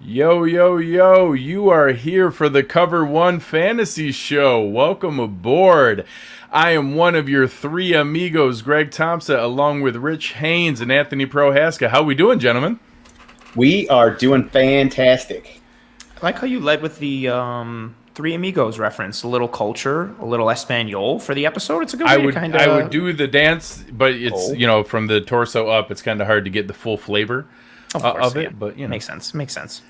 Yo, yo, yo, you are here for the Cover One Fantasy Show. Welcome aboard. I am one of your three amigos, Greg Tompsett, along with Rich Haynes and Anthony Prohaska. How we doing, gentlemen? We are doing fantastic. I like how you led with the Three Amigos reference, a little culture, a little Espanol for the episode. It's a good way to kind of... I would do the dance, but it's, Oh. from the torso up, it's kind of hard to get the full flavor Of course, of it, yeah. but, Makes sense. Makes sense.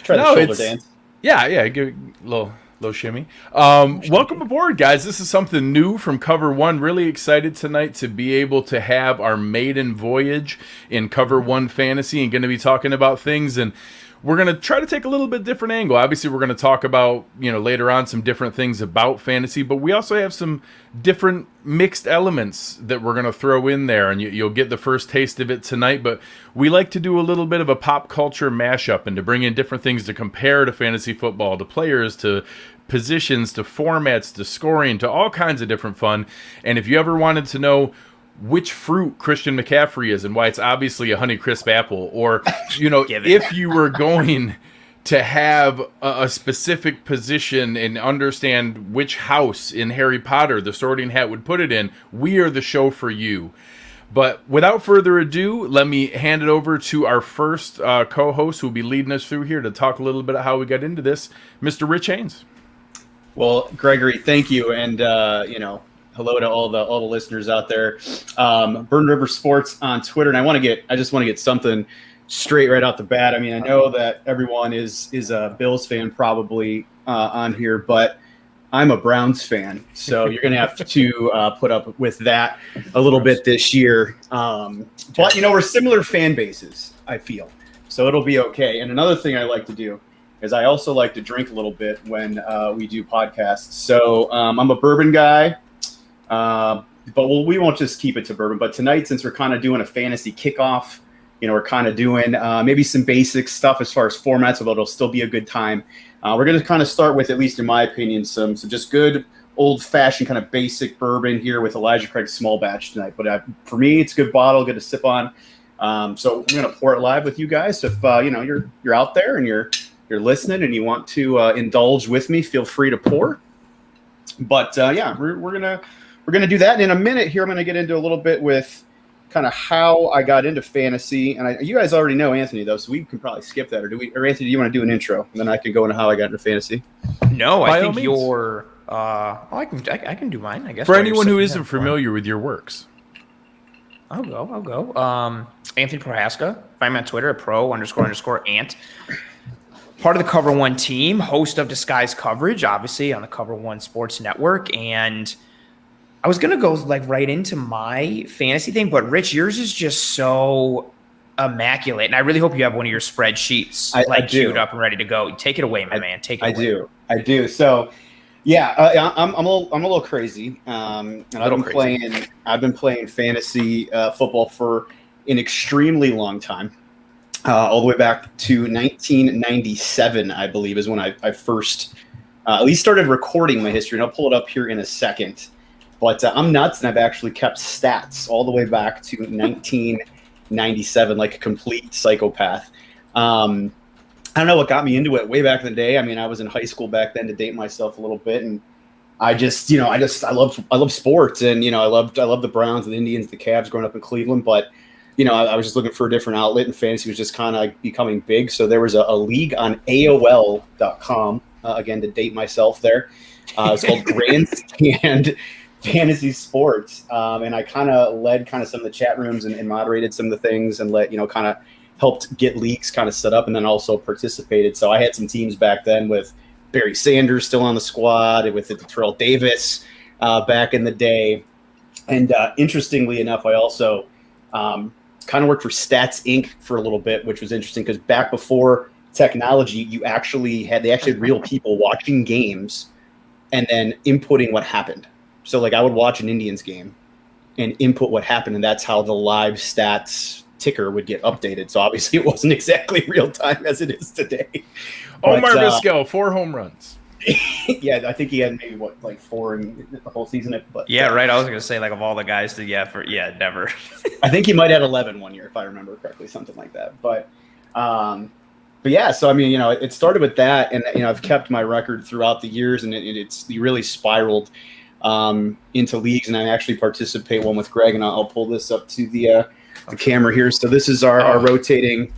Try the No, shoulder it's dance. yeah, give it a little shimmy. Welcome aboard, guys. This is something new from Cover One. Really excited tonight to be able to have our maiden voyage in Cover One Fantasy, and going to be talking about things, and we're going to try to take a little bit different angle. Obviously, we're going to talk about, later on some different things about fantasy, but we also have some different mixed elements that we're going to throw in there, and you'll get the first taste of it tonight. But we like to do a little bit of a pop culture mashup and to bring in different things to compare to fantasy football, to players, to positions, to formats, to scoring, to all kinds of different fun. And if you ever wanted to know which fruit Christian McCaffrey is and why it's obviously a Honeycrisp apple, or if you were going to have a specific position and understand which house in Harry Potter the Sorting Hat would put it in, we are the show for you. But without further ado, let me hand it over to our first co-host who will be leading us through here to talk a little bit about how we got into this, Mr. Rich Haynes. Well, Gregory, thank you, and hello to all the listeners out there. Burn River Sports on Twitter, and I just want to get something straight right off the bat. I mean, I know that everyone is a Bills fan probably on here, but I'm a Browns fan, so you're going to have to put up with that a little bit this year. But we're similar fan bases, I feel, so it'll be okay. And another thing I like to do is I also like to drink a little bit when we do podcasts. So I'm a bourbon guy. But we won't just keep it to bourbon. But tonight, since we're kind of doing a fantasy kickoff, we're kind of doing maybe some basic stuff as far as formats, although it'll still be a good time. We're going to kind of start with, at least in my opinion, some just good old-fashioned kind of basic bourbon here with Elijah Craig's small batch tonight. But for me, it's a good bottle, good to sip on. So we're going to pour it live with you guys. So if you're out there and you're listening and you want to indulge with me, feel free to pour. But we're gonna do that. And in a minute here, I'm gonna get into a little bit with kind of how I got into fantasy. And you guys already know Anthony though, so we can probably skip that. Or Anthony, do you want to do an intro? And then I can go into how I got into fantasy. No, By I all think means. you're... I can do mine, I guess. For anyone who isn't familiar with your works. I'll go. Anthony Prohaska. Find me on Twitter at @pro__ant. Part of the Cover One team, host of Disguised Coverage, obviously on the Cover One Sports Network. And I was gonna go right into my fantasy thing, but Rich, yours is just so immaculate, and I really hope you have one of your spreadsheets I do. queued up and ready to go. Take it away, my man. Take it away. I do. So, I'm a little crazy. And I've been playing fantasy football for an extremely long time. All the way back to 1997, I believe, is when I first at least started recording my history. And I'll pull it up here in a second. But I'm nuts, and I've actually kept stats all the way back to 1997, like a complete psychopath. I don't know what got me into it way back in the day. I mean, I was in high school back then, to date myself a little bit, and I love sports, and I loved the Browns, the Indians, the Cavs growing up in Cleveland, but I was just looking for a different outlet, and fantasy was just kind of becoming big. So there was a league on AOL.com, again, to date myself there. It's called Grandstand Fantasy Sports. And I kind of led some of the chat rooms and moderated some of the things and kind of helped get leagues kind of set up, and then also participated. So I had some teams back then with Barry Sanders still on the squad, and with Terrell Davis back in the day. And interestingly enough, I also kind of worked for Stats Inc. for a little bit, which was interesting because back before technology, they actually had real people watching games and then inputting what happened. So I would watch an Indians game and input what happened, and that's how the live stats ticker would get updated. So obviously it wasn't exactly real time as it is today. Omar Vizquel, 4 home runs. Yeah, I think he had maybe 4 in the whole season. But yeah, right. I was gonna say of all the guys never. I think he might have 11 one year if I remember correctly, something like that. But yeah, so I mean, it started with that, and I've kept my record throughout the years, and it's really spiraled into leagues, and I actually participate one with Greg, and I'll pull this up to the camera here. So this is our rotating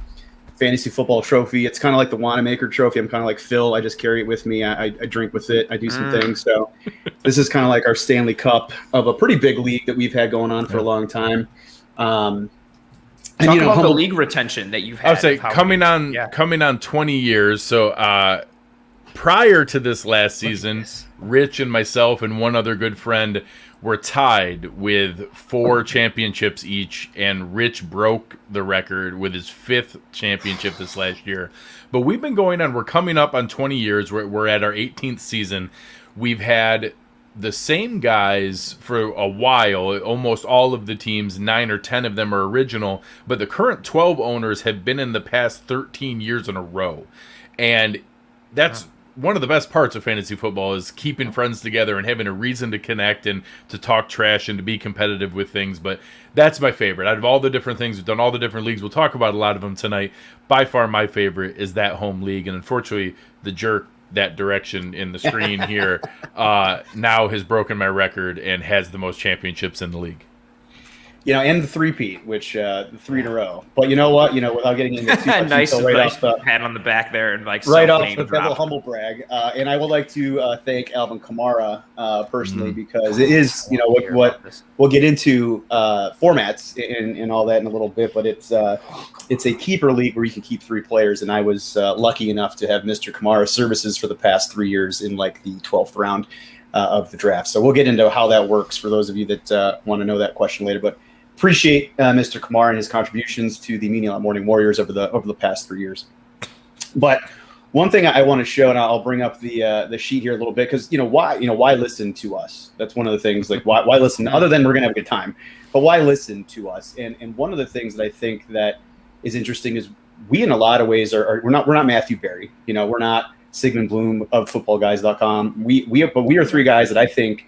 fantasy football trophy. It's kind of like the Wanamaker trophy. I'm kind of like Phil. I just carry it with me. I drink with it. I do some things. So this is kind of like our Stanley Cup of a pretty big league that we've had going on for a long time. Talk about the league retention that you've had. I would say coming on 20 years. So prior to this last season, Rich and myself and one other good friend were tied with 4 championships each, and Rich broke the record with his 5th championship this last year. But we've been going on. We're coming up on 20 years. We're at our 18th season. We've had the same guys for a while. Almost all of the teams, 9 or 10 of them are original, but the current 12 owners have been in the past 13 years in a row. And that's one of the best parts of fantasy football, is keeping friends together and having a reason to connect and to talk trash and to be competitive with things. But that's my favorite. Out of all the different things, we've done all the different leagues. We'll talk about a lot of them tonight. By far my favorite is that home league. And unfortunately, the jerk that direction in the screen here now has broken my record and has the most championships in the league. And the three-peat, which 3 in a row. But you know what? Without getting into too much nice detail, pat on the back there, and right off the little humble brag. And I would like to thank Alvin Kamara personally, because it is, what we'll get into formats and all that in a little bit. But it's a keeper league where you can keep 3 players, and I was lucky enough to have Mr. Kamara's services for the past 3 years in like the 12th round of the draft. So we'll get into how that works for those of you that want to know that question later. But appreciate Mr. Kaiir and his contributions to the Meaning Morning Warriors over the past 3 years. But one thing I want to show, and I'll bring up the sheet here a little bit, because why listen to us? That's one of the things. Like why listen? Other than we're gonna have a good time, but why listen to us? And one of the things that I think that is interesting is we, in a lot of ways, we're not Matthew Berry. We're not Sigmund Bloom of FootballGuys.com. We are 3 guys that I think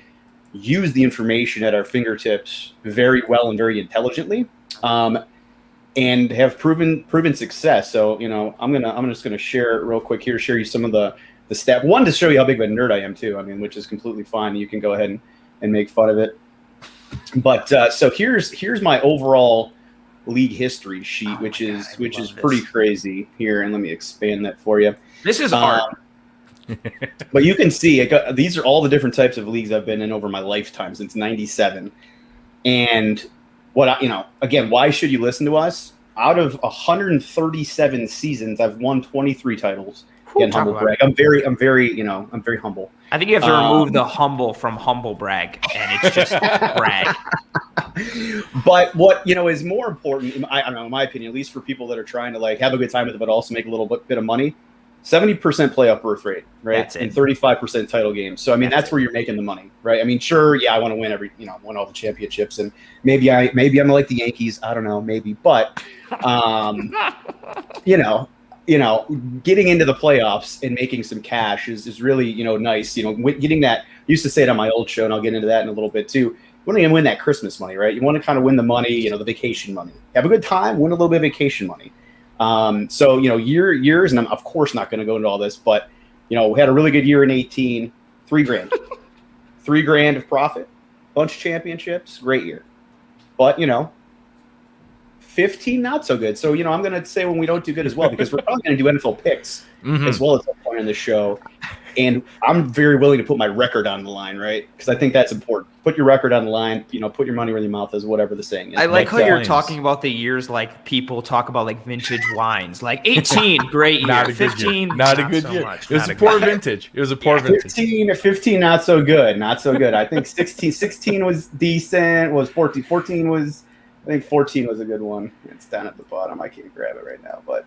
use the information at our fingertips very well and very intelligently, and have proven success. So I'm just gonna share real quick here, share you some of the stat. One, to show you how big of a nerd I am too. I mean, which is completely fine. You can go ahead and make fun of it. But so here's my overall league history sheet, which is pretty crazy here. And let me expand that for you. This is art. But you can see these are all the different types of leagues I've been in over my lifetime since '97. And again, why should you listen to us? Out of 137 seasons, I've won 23 titles. Again, humble brag. I'm very humble. I think you have to remove the humble from humble brag, and it's just brag. But what is more important, I don't know, in my opinion, at least for people that are trying to have a good time with it, but also make a little bit of money. 70% playoff birth rate, right? And 35% title games. So I mean, that's where you're making the money, right? I mean, sure, yeah, I want to win win all the championships, and maybe I'm like the Yankees. I don't know, maybe, but getting into the playoffs and making some cash is really nice. Getting that. I used to say it on my old show, and I'll get into that in a little bit too. You want to win that Christmas money, right? You want to kind of win the money, the vacation money. Have a good time, win a little bit of vacation money. So years, and I'm of course not going to go into all this, but we had a really good year in 18, $3,000, $3,000 of profit, bunch of championships, great year. But 15 not so good. So I'm going to say when we don't do good as well, because we're probably going to do NFL picks as well at some point in the show. And I'm very willing to put my record on the line, right? Because I think that's important. Put your record on the line. Put your money where your mouth is, whatever the saying is. I like how you're talking about the years like people talk about like vintage wines. Like 18, great year. Not a 15, not a good year. It was a poor vintage. It was a poor vintage. 15, not so good. Not so good. I think 16 was decent. Was 14 was. I think 14 was a good one. It's down at the bottom. I can't grab it right now, but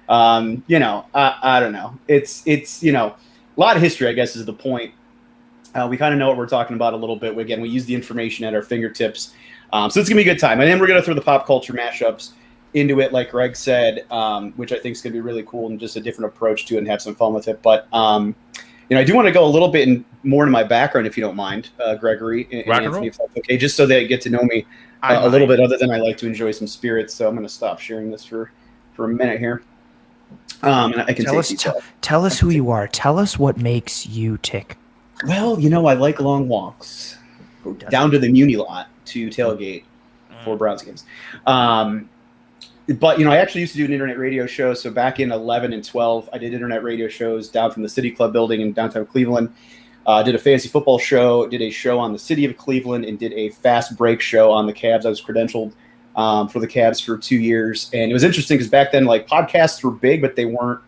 I don't know. It's a lot of history, I guess, is the point. We kind of know what we're talking about a little bit. Again, we use the information at our fingertips. So it's going to be a good time. And then we're going to throw the pop culture mashups into it, like Greg said, which I think is going to be really cool and just a different approach to it and have some fun with it. But, I do want to go a little bit more into my background, if you don't mind, Gregory and Anthony, if that's okay, just so that you get to know me a little bit, other than I like to enjoy some spirits. So I'm going to stop sharing this for a minute here. And I can tell us who you are. Tell us what makes you tick. Well, I like long walks down to the Muni lot to tailgate for Browns games. But, I actually used to do an internet radio show. So back in 11 and 12, I did internet radio shows down from the City Club building in downtown Cleveland. Did a fantasy football show, did a show on the city of Cleveland, and did a fast break show on the Cavs. I was credentialed for the Cavs for 2 years. And it was interesting because back then, like, podcasts were big, but they weren't,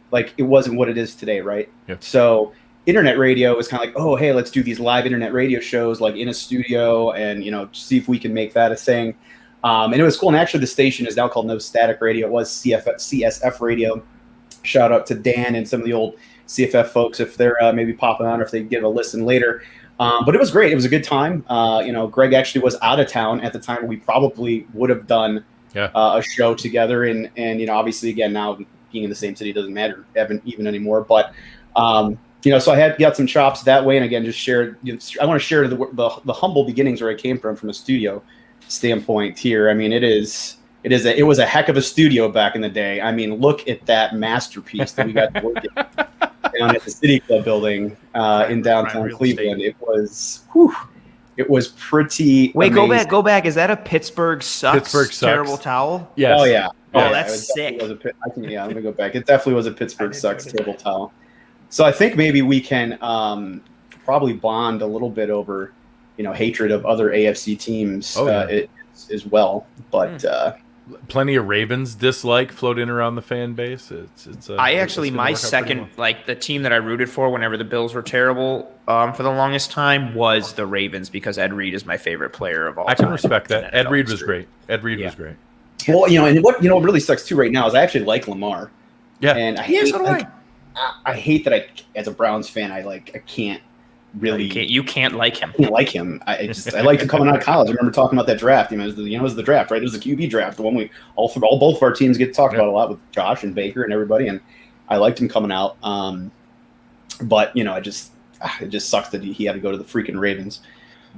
like, it wasn't what it is today, right? Yep. So internet radio was kind of like, oh, hey, let's do these live internet radio shows, like, in a studio and, see if we can make that a thing. And it was cool. And actually, the station is now called No Static Radio. It was CSF Radio. Shout out to Dan and some of the old CFF folks if they're maybe popping on or if they give a listen later. But it was great. It was a good time. Greg actually was out of town at the time. We probably would have done a show together. And obviously, again, now being in the same city doesn't matter even anymore. But, so I got some chops that way. And again, just shared. I want to share the humble beginnings where I came from a studio standpoint here. I mean, it was a heck of a studio back in the day. I mean, look at that masterpiece that we got to work at down at the City Club building in downtown Cleveland. It was pretty. Wait, amazing. go back. Is that a Pittsburgh sucks terrible towel? Yes. Oh yeah. That's sick. Let me go back. It definitely was a Pittsburgh sucks terrible towel. So I think maybe we can probably bond a little bit over hatred of other AFC teams as well. But plenty of Ravens dislike floating around the fan base. My second, like, the team that I rooted for whenever the Bills were terrible for the longest time was the Ravens, because Ed Reed is my favorite player of all time. I can respect that. Ed Reed was great. Was great. Well, and what really sucks too right now is I actually like Lamar. Yeah. And I hate that as a Browns fan, I can't really. You can't like him. I can't like him. I liked him coming out of college. I remember talking about that draft. It was the draft, right? It was the QB draft, the one we both of our teams get talked about a lot with Josh and Baker and everybody. And I liked him coming out. But it just sucks that he had to go to the freaking Ravens.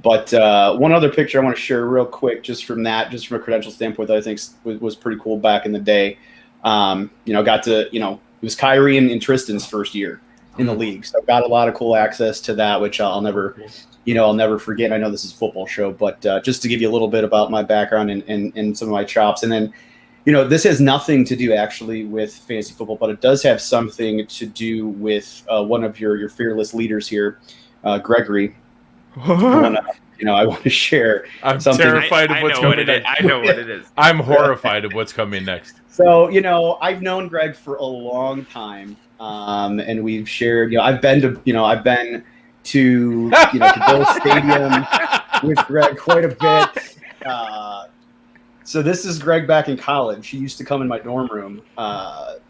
But one other picture I want to share real quick, just from a credential standpoint, that I think was pretty cool back in the day. Got to it was Kaiir and Tristan's first year in the league, so got a lot of cool access to that, which I'll never forget. I know this is a football show, but just to give you a little bit about my background and some of my chops, and then this has nothing to do actually with fantasy football, but it does have something to do with one of your fearless leaders here, Gregory. I want to share. I'm something. terrified of what's coming next. I know what it is. I'm horrified of what's coming next. So, I've known Greg for a long time, and we've shared. I've been to the Bills Stadium with Greg quite a bit. So this is Greg back in college. He used to come in my dorm room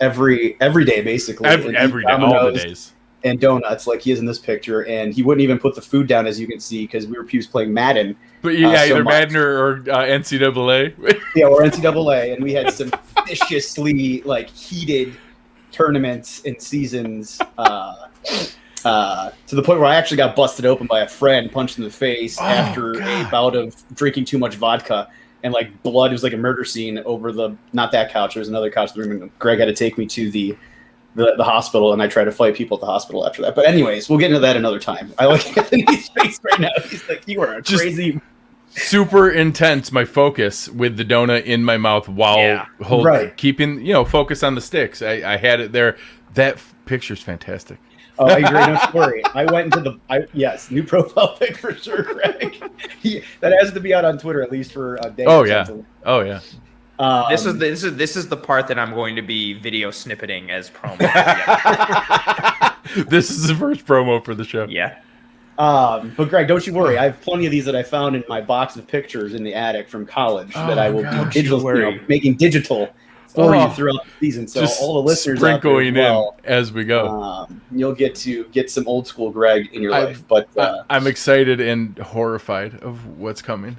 every day, basically. Every day, all the days. And donuts, like he is in this picture, and he wouldn't even put the food down, as you can see, because he was playing Madden. But either Madden or NCAA. Or NCAA, and we had some viciously heated tournaments and seasons to the point where I actually got busted open by a friend, punched in the face after a bout of drinking too much vodka, and blood. It was like a murder scene over not that couch. There was another couch in the room, and Greg had to take me to the hospital, and I tried to fight people at the hospital after that. But anyways, we'll get into that another time. I like Anthony's face right now. He's like, you are a crazy. Super intense, my focus with the donut in my mouth while keeping, focus on the sticks. I had it there. That picture's fantastic. Oh, I agree. No story. I went into new profile pic for sure, Greg. That has to be out on Twitter at least for a day. Oh, yeah. Oh, yeah. This is the part that I'm going to be video snippeting as promo. This is the first promo for the show. Yeah. But Greg, don't you worry. I have plenty of these that I found in my box of pictures in the attic from college that I will be making digital for you throughout the season. So all the listeners sprinkling in as we go. You'll get some old school Greg in your life. But I'm excited and horrified of what's coming.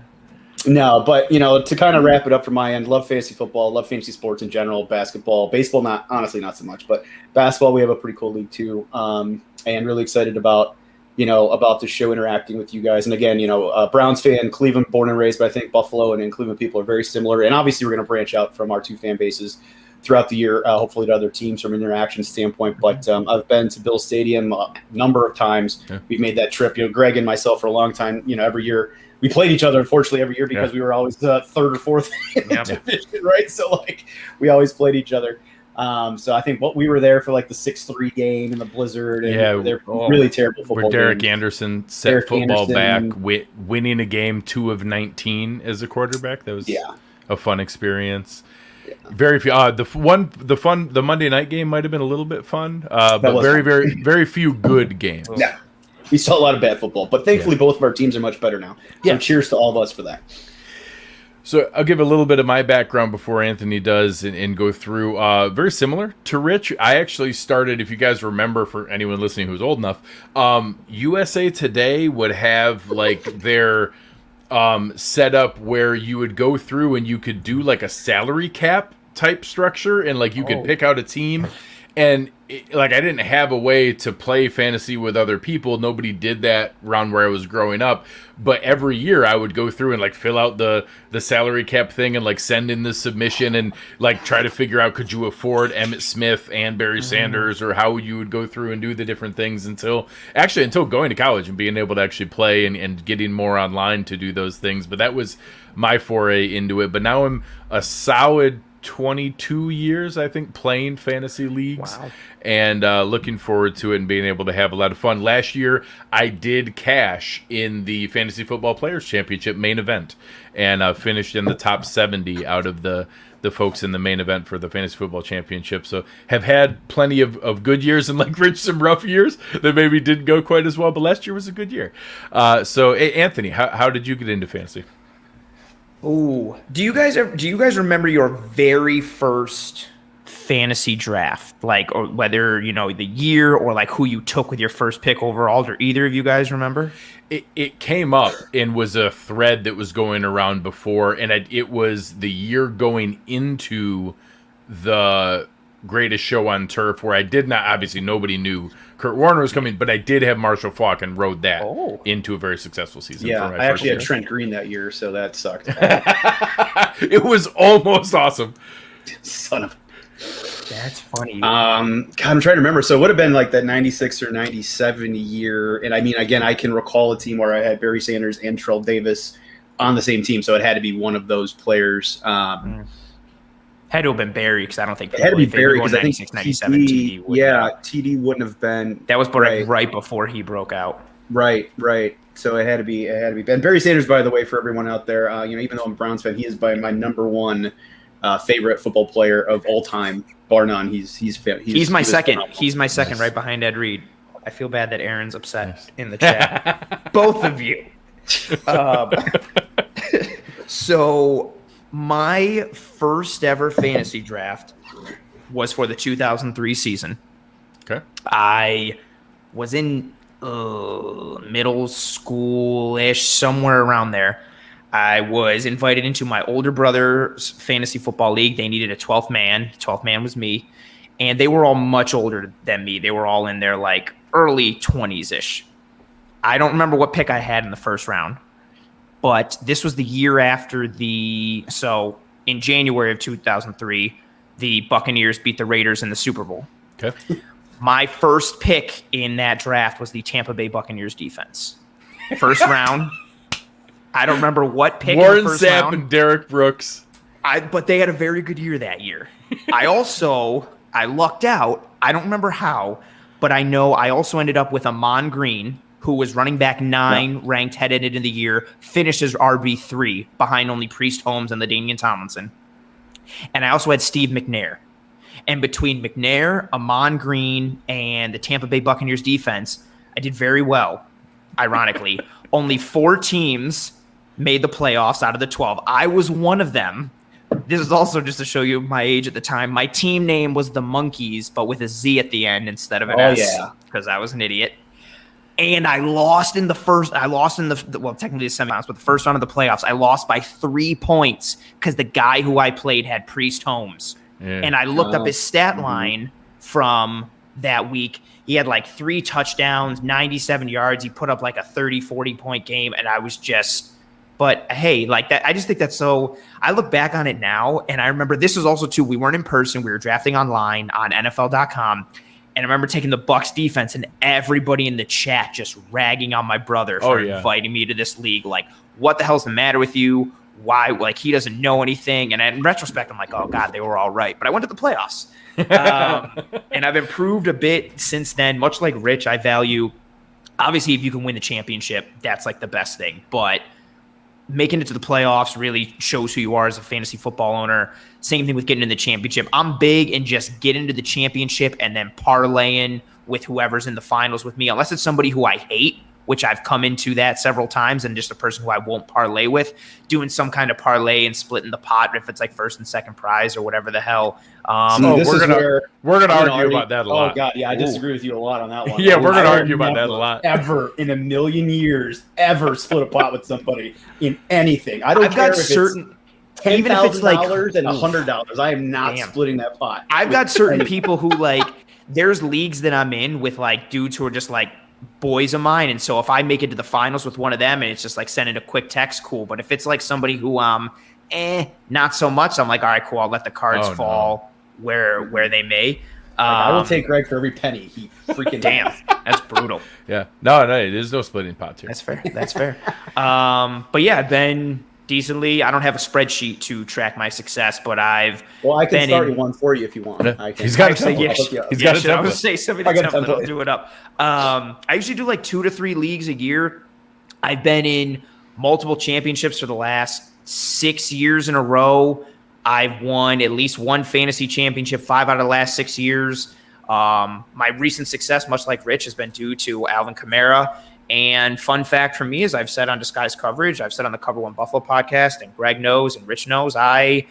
No, but to kind of wrap it up from my end, love fantasy football, love fantasy sports in general, basketball, baseball, not so much, but basketball, we have a pretty cool league too. And really excited about the show, interacting with you guys. And again, Browns fan, Cleveland born and raised, but I think Buffalo and Cleveland people are very similar. And obviously we're going to branch out from our two fan bases throughout the year, hopefully to other teams from an interaction standpoint. But I've been to Bill Stadium a number of times. Yeah. We've made that trip. Greg and myself for a long time. Every year we played each other, unfortunately, every year because we were always third or fourth in the division, right? So we always played each other. So I think we were there for the 6-3 game in the blizzard. And they're really terrible football. Where Derek Anderson set football back, winning a game 2 of 19 as a quarterback. That was a fun experience. Yeah. Very few. The Monday night game might have been a little bit fun, but very few good games. Yeah, we saw a lot of bad football, but thankfully both of our teams are much better now. So cheers to all of us for that. So I'll give a little bit of my background before Anthony does and go through. Very similar to Rich. I actually started, if you guys remember, for anyone listening who's old enough, USA Today would have their setup where you would go through and you could do a salary cap type structure and you could pick out a team. And I didn't have a way to play fantasy with other people. Nobody did that around where I was growing up. But every year I would go through and fill out the salary cap thing and send in the submission and try to figure out, could you afford Emmitt Smith and Barry Sanders, or how you would go through and do the different things until going to college and being able to actually play and getting more online to do those things. But that was my foray into it. But now I'm a solid 22 years, I think, playing fantasy leagues. Wow. And looking forward to it and being able to have a lot of fun. Last year, I did cash in the Fantasy Football Players Championship main event and finished in the top 70 out of the folks in the main event for the Fantasy Football Championship. So have had plenty of good years and Rich, some rough years that maybe didn't go quite as well, but last year was a good year. So Anthony, how did you get into fantasy? Oh, do you guys remember your very first fantasy draft, or whether the year or who you took with your first pick overall? Do either of you guys remember? It came up and was a thread that was going around before, and it was the year going into the Greatest Show on Turf, where I did not, obviously nobody knew Kurt Warner was coming, but I did have Marshall Faulk and rode that into a very successful season. Yeah, I actually had Trent Green that year, so that sucked. It was almost awesome. Son of That's funny. God, I'm trying to remember. So it would have been that 96 or 97 year. And I mean, again, I can recall a team where I had Barry Sanders and Terrell Davis on the same team. So it had to be one of those players. Had to have been Barry, because I don't think it had to be Barry, because I think 97 TD TD wouldn't have been. That was right before he broke out. Right. So it had to be Ben. Barry Sanders, by the way, for everyone out there, even though I'm a Browns fan, he is by my number one favorite football player of all time, bar none. He's my second. Phenomenal. He's my second, right behind Ed Reed. I feel bad that Aaron's upset in the chat. Both of you. So my first ever fantasy draft was for the 2003 season. Okay. I was in middle school-ish, somewhere around there. I was invited into my older brother's fantasy football league. They needed a 12th man. 12th man was me. And they were all much older than me. They were all in their early 20s-ish. I don't remember what pick I had in the first round. But this was the year after so in January of 2003, the Buccaneers beat the Raiders in the Super Bowl. Okay. My first pick in that draft was the Tampa Bay Buccaneers defense. First round. I don't remember what pick Warren in the first Sapp round. And Derek Brooks. But they had a very good year that year. I lucked out. I don't remember how, but I know I also ended up with Amon Green, who was running back 9, ranked headed into the year, finished as RB3 behind only Priest Holmes and LaDainian Tomlinson. And I also had Steve McNair. And between McNair, Amon Green, and the Tampa Bay Buccaneers defense, I did very well, ironically. Only 4 teams made the playoffs out of the 12. I was one of them. This is also just to show you my age at the time. My team name was the Monkeys, but with a Z at the end instead of an S, because I was an idiot. And I lost in the technically the semifinals, but the first round of the playoffs, I lost by 3 points because the guy who I played had Priest Holmes. Yeah. And I looked up his stat line from that week. He had 3 touchdowns, 97 yards. He put up a 30, 40-point game, and I was just But hey, like that, I just think that's so. I look back on it now, and I remember this was also too. We weren't in person; we were drafting online on NFL.com, and I remember taking the Bucs defense, and everybody in the chat just ragging on my brother for inviting me to this league. Like, what the hell's the matter with you? Why? Like, he doesn't know anything. And in retrospect, I'm like, oh God, they were all right. But I went to the playoffs, and I've improved a bit since then. Much like Rich, I value obviously if you can win the championship, that's like the best thing. But making it to the playoffs really shows who you are as a fantasy football owner. Same thing with getting in the championship. I'm big in just getting to the championship and then parlaying with whoever's in the finals with me, unless it's somebody who I hate, which I've come into that several times, and just a person who I won't parlay with, doing some kind of parlay and splitting the pot if it's like first and second prize or whatever the hell. We're gonna argue about that a lot. Oh God, yeah, I disagree with you a lot on that one. Yeah, we're gonna argue about that a lot. Ever in a million years, ever split a pot with somebody in anything? I don't care if it's $10,000 and $100. I am not splitting that pot. I've got certain people who like. There's leagues that I'm in with like dudes who are just like boys of mine, and so if I make it to the finals with one of them and it's just like sending a quick text, cool. But if it's like somebody who not so much, I'm like, all right, cool, I'll let the cards fall where they may. I will take Greg for every penny. He freaking damn, that's brutal. Yeah, no, there's no splitting pots here. That's fair. But yeah, I've been decently. I don't have a spreadsheet to track my success, but I can start one for you if you want. He's got a template. He's got a template. I was say somebody template. I'll do it up. I usually do like 2 to 3 leagues a year. I've been in multiple championships for the last 6 years in a row. I've won at least one fantasy championship 5 out of the last 6 years. My recent success, much like Rich, has been due to Alvin Kamara. And fun fact for me, as I've said on Disguised Coverage, I've said on the Cover One Buffalo podcast, and Greg knows and Rich knows, I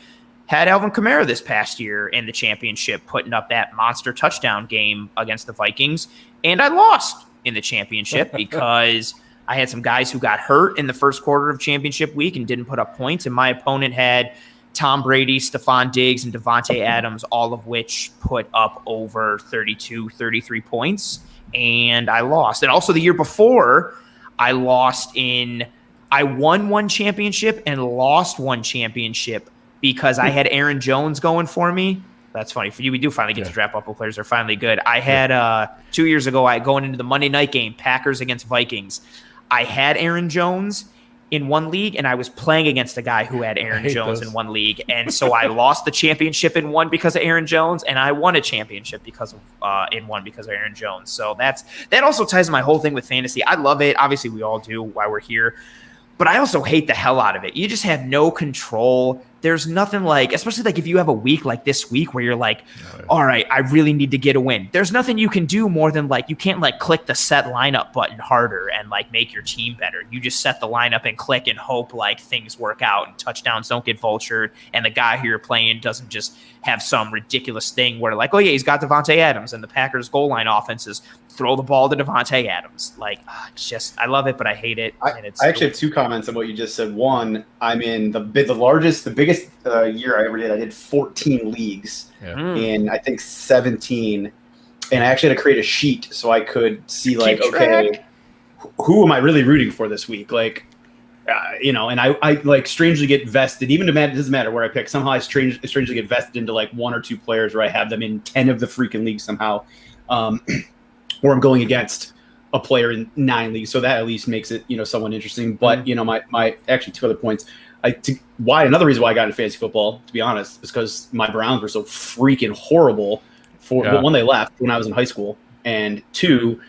had Alvin Kamara this past year in the championship, putting up that monster touchdown game against the Vikings. And I lost in the championship because I had some guys who got hurt in the first quarter of championship week and didn't put up points. And my opponent had Tom Brady, Stephon Diggs, and Devontae Adams, all of which put up over 32, 33 points. And I lost. And also the year before, I won one championship and lost one championship because I had Aaron Jones going for me. That's funny. For you, we do finally get to draft Buffalo players. They're finally good. I had 2 years ago, going into the Monday night game, Packers against Vikings. I had Aaron Jones in one league, and I was playing against a guy who had Aaron Jones in one league. And so I lost the championship in one because of Aaron Jones, and I won a championship because of Aaron Jones. So that also ties to my whole thing with fantasy. I love it. Obviously, we all do while we're here. But I also hate the hell out of it. You just have no control. There's nothing like, especially like if you have a week like this week where you're like, all right, I really need to get a win. There's nothing you can do more than like, you can't like click the set lineup button harder and like make your team better. You just set the lineup and click and hope like things work out and touchdowns don't get vultured. And the guy who you're playing doesn't just have some ridiculous thing where like, oh yeah, he's got Devontae Adams, and the Packers goal line offenses throw the ball to Devontae Adams. Like, it's just, I love it, but I hate it. I actually have 2 comments on what you just said. One, I'm in the biggest year I ever did. I did 14 leagues in I think 17, and I actually had to create a sheet so I could see like, okay, who am I really rooting for this week? Like, and I like strangely get vested. Even it doesn't matter where I pick. Somehow I strangely get vested into like 1 or 2 players where I have them in 10 of the freaking leagues somehow. Or I'm going against a player in 9 leagues, so that at least makes it somewhat interesting. But my actually 2 other points. Another reason why I got into fantasy football, to be honest, is because my Browns were so freaking horrible. One, they left when I was in high school, and 2,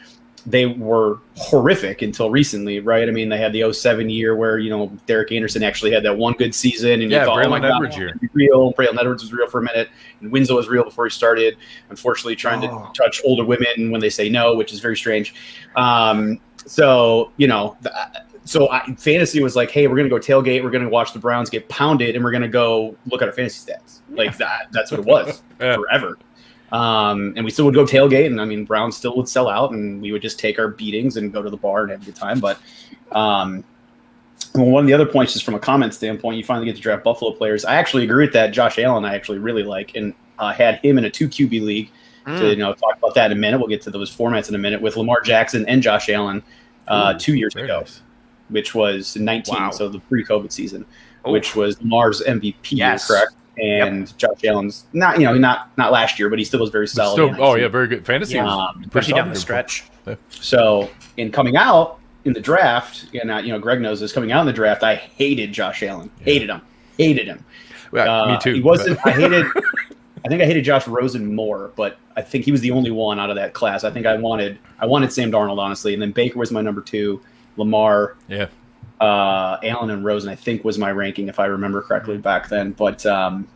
they were horrific until recently, right? I mean, they had the 2007 year where Derek Anderson actually had that one good season, and Braylon Edwards year. Real. Braylon Edwards was real for a minute, and Winslow was real before he started. Unfortunately, trying to touch older women when they say no, which is very strange. Fantasy was like, hey, we're going to go tailgate, we're going to watch the Browns get pounded, and we're going to go look at our fantasy stats. Like that's what it was forever. And we still would go tailgate, and I mean, Browns still would sell out, and we would just take our beatings and go to the bar and have a good time. But one of the other points, just from a comment standpoint, you finally get to draft Buffalo players. I actually agree with that. Josh Allen, I actually really like, and had him in a 2 QB league. To talk about that in a minute. We'll get to those formats in a minute with Lamar Jackson and Josh Allen 2 years ago. Nice. which was 19, Wow. so the pre-COVID season, which was Lamar's MVP, correct? And Josh Allen's not last year, but he still was very solid. Still, very good fantasy. Especially down the stretch. So in coming out in the draft, and Greg knows this, coming out in the draft, I hated Josh Allen. Hated him. Yeah, me too. He wasn't. I think I hated Josh Rosen more, but I think he was the only one out of that class. I think I wanted Sam Darnold, honestly, and then Baker was my number 2. Lamar, Allen and Rosen, I think, was my ranking if I remember correctly back then. But I'm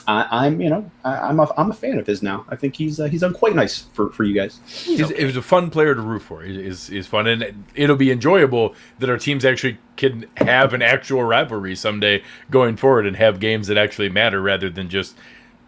a fan of his now. I think he's done quite nice for you guys. It was a fun player to root for. He's fun, and it'll be enjoyable that our teams actually can have an actual rivalry someday going forward and have games that actually matter rather than just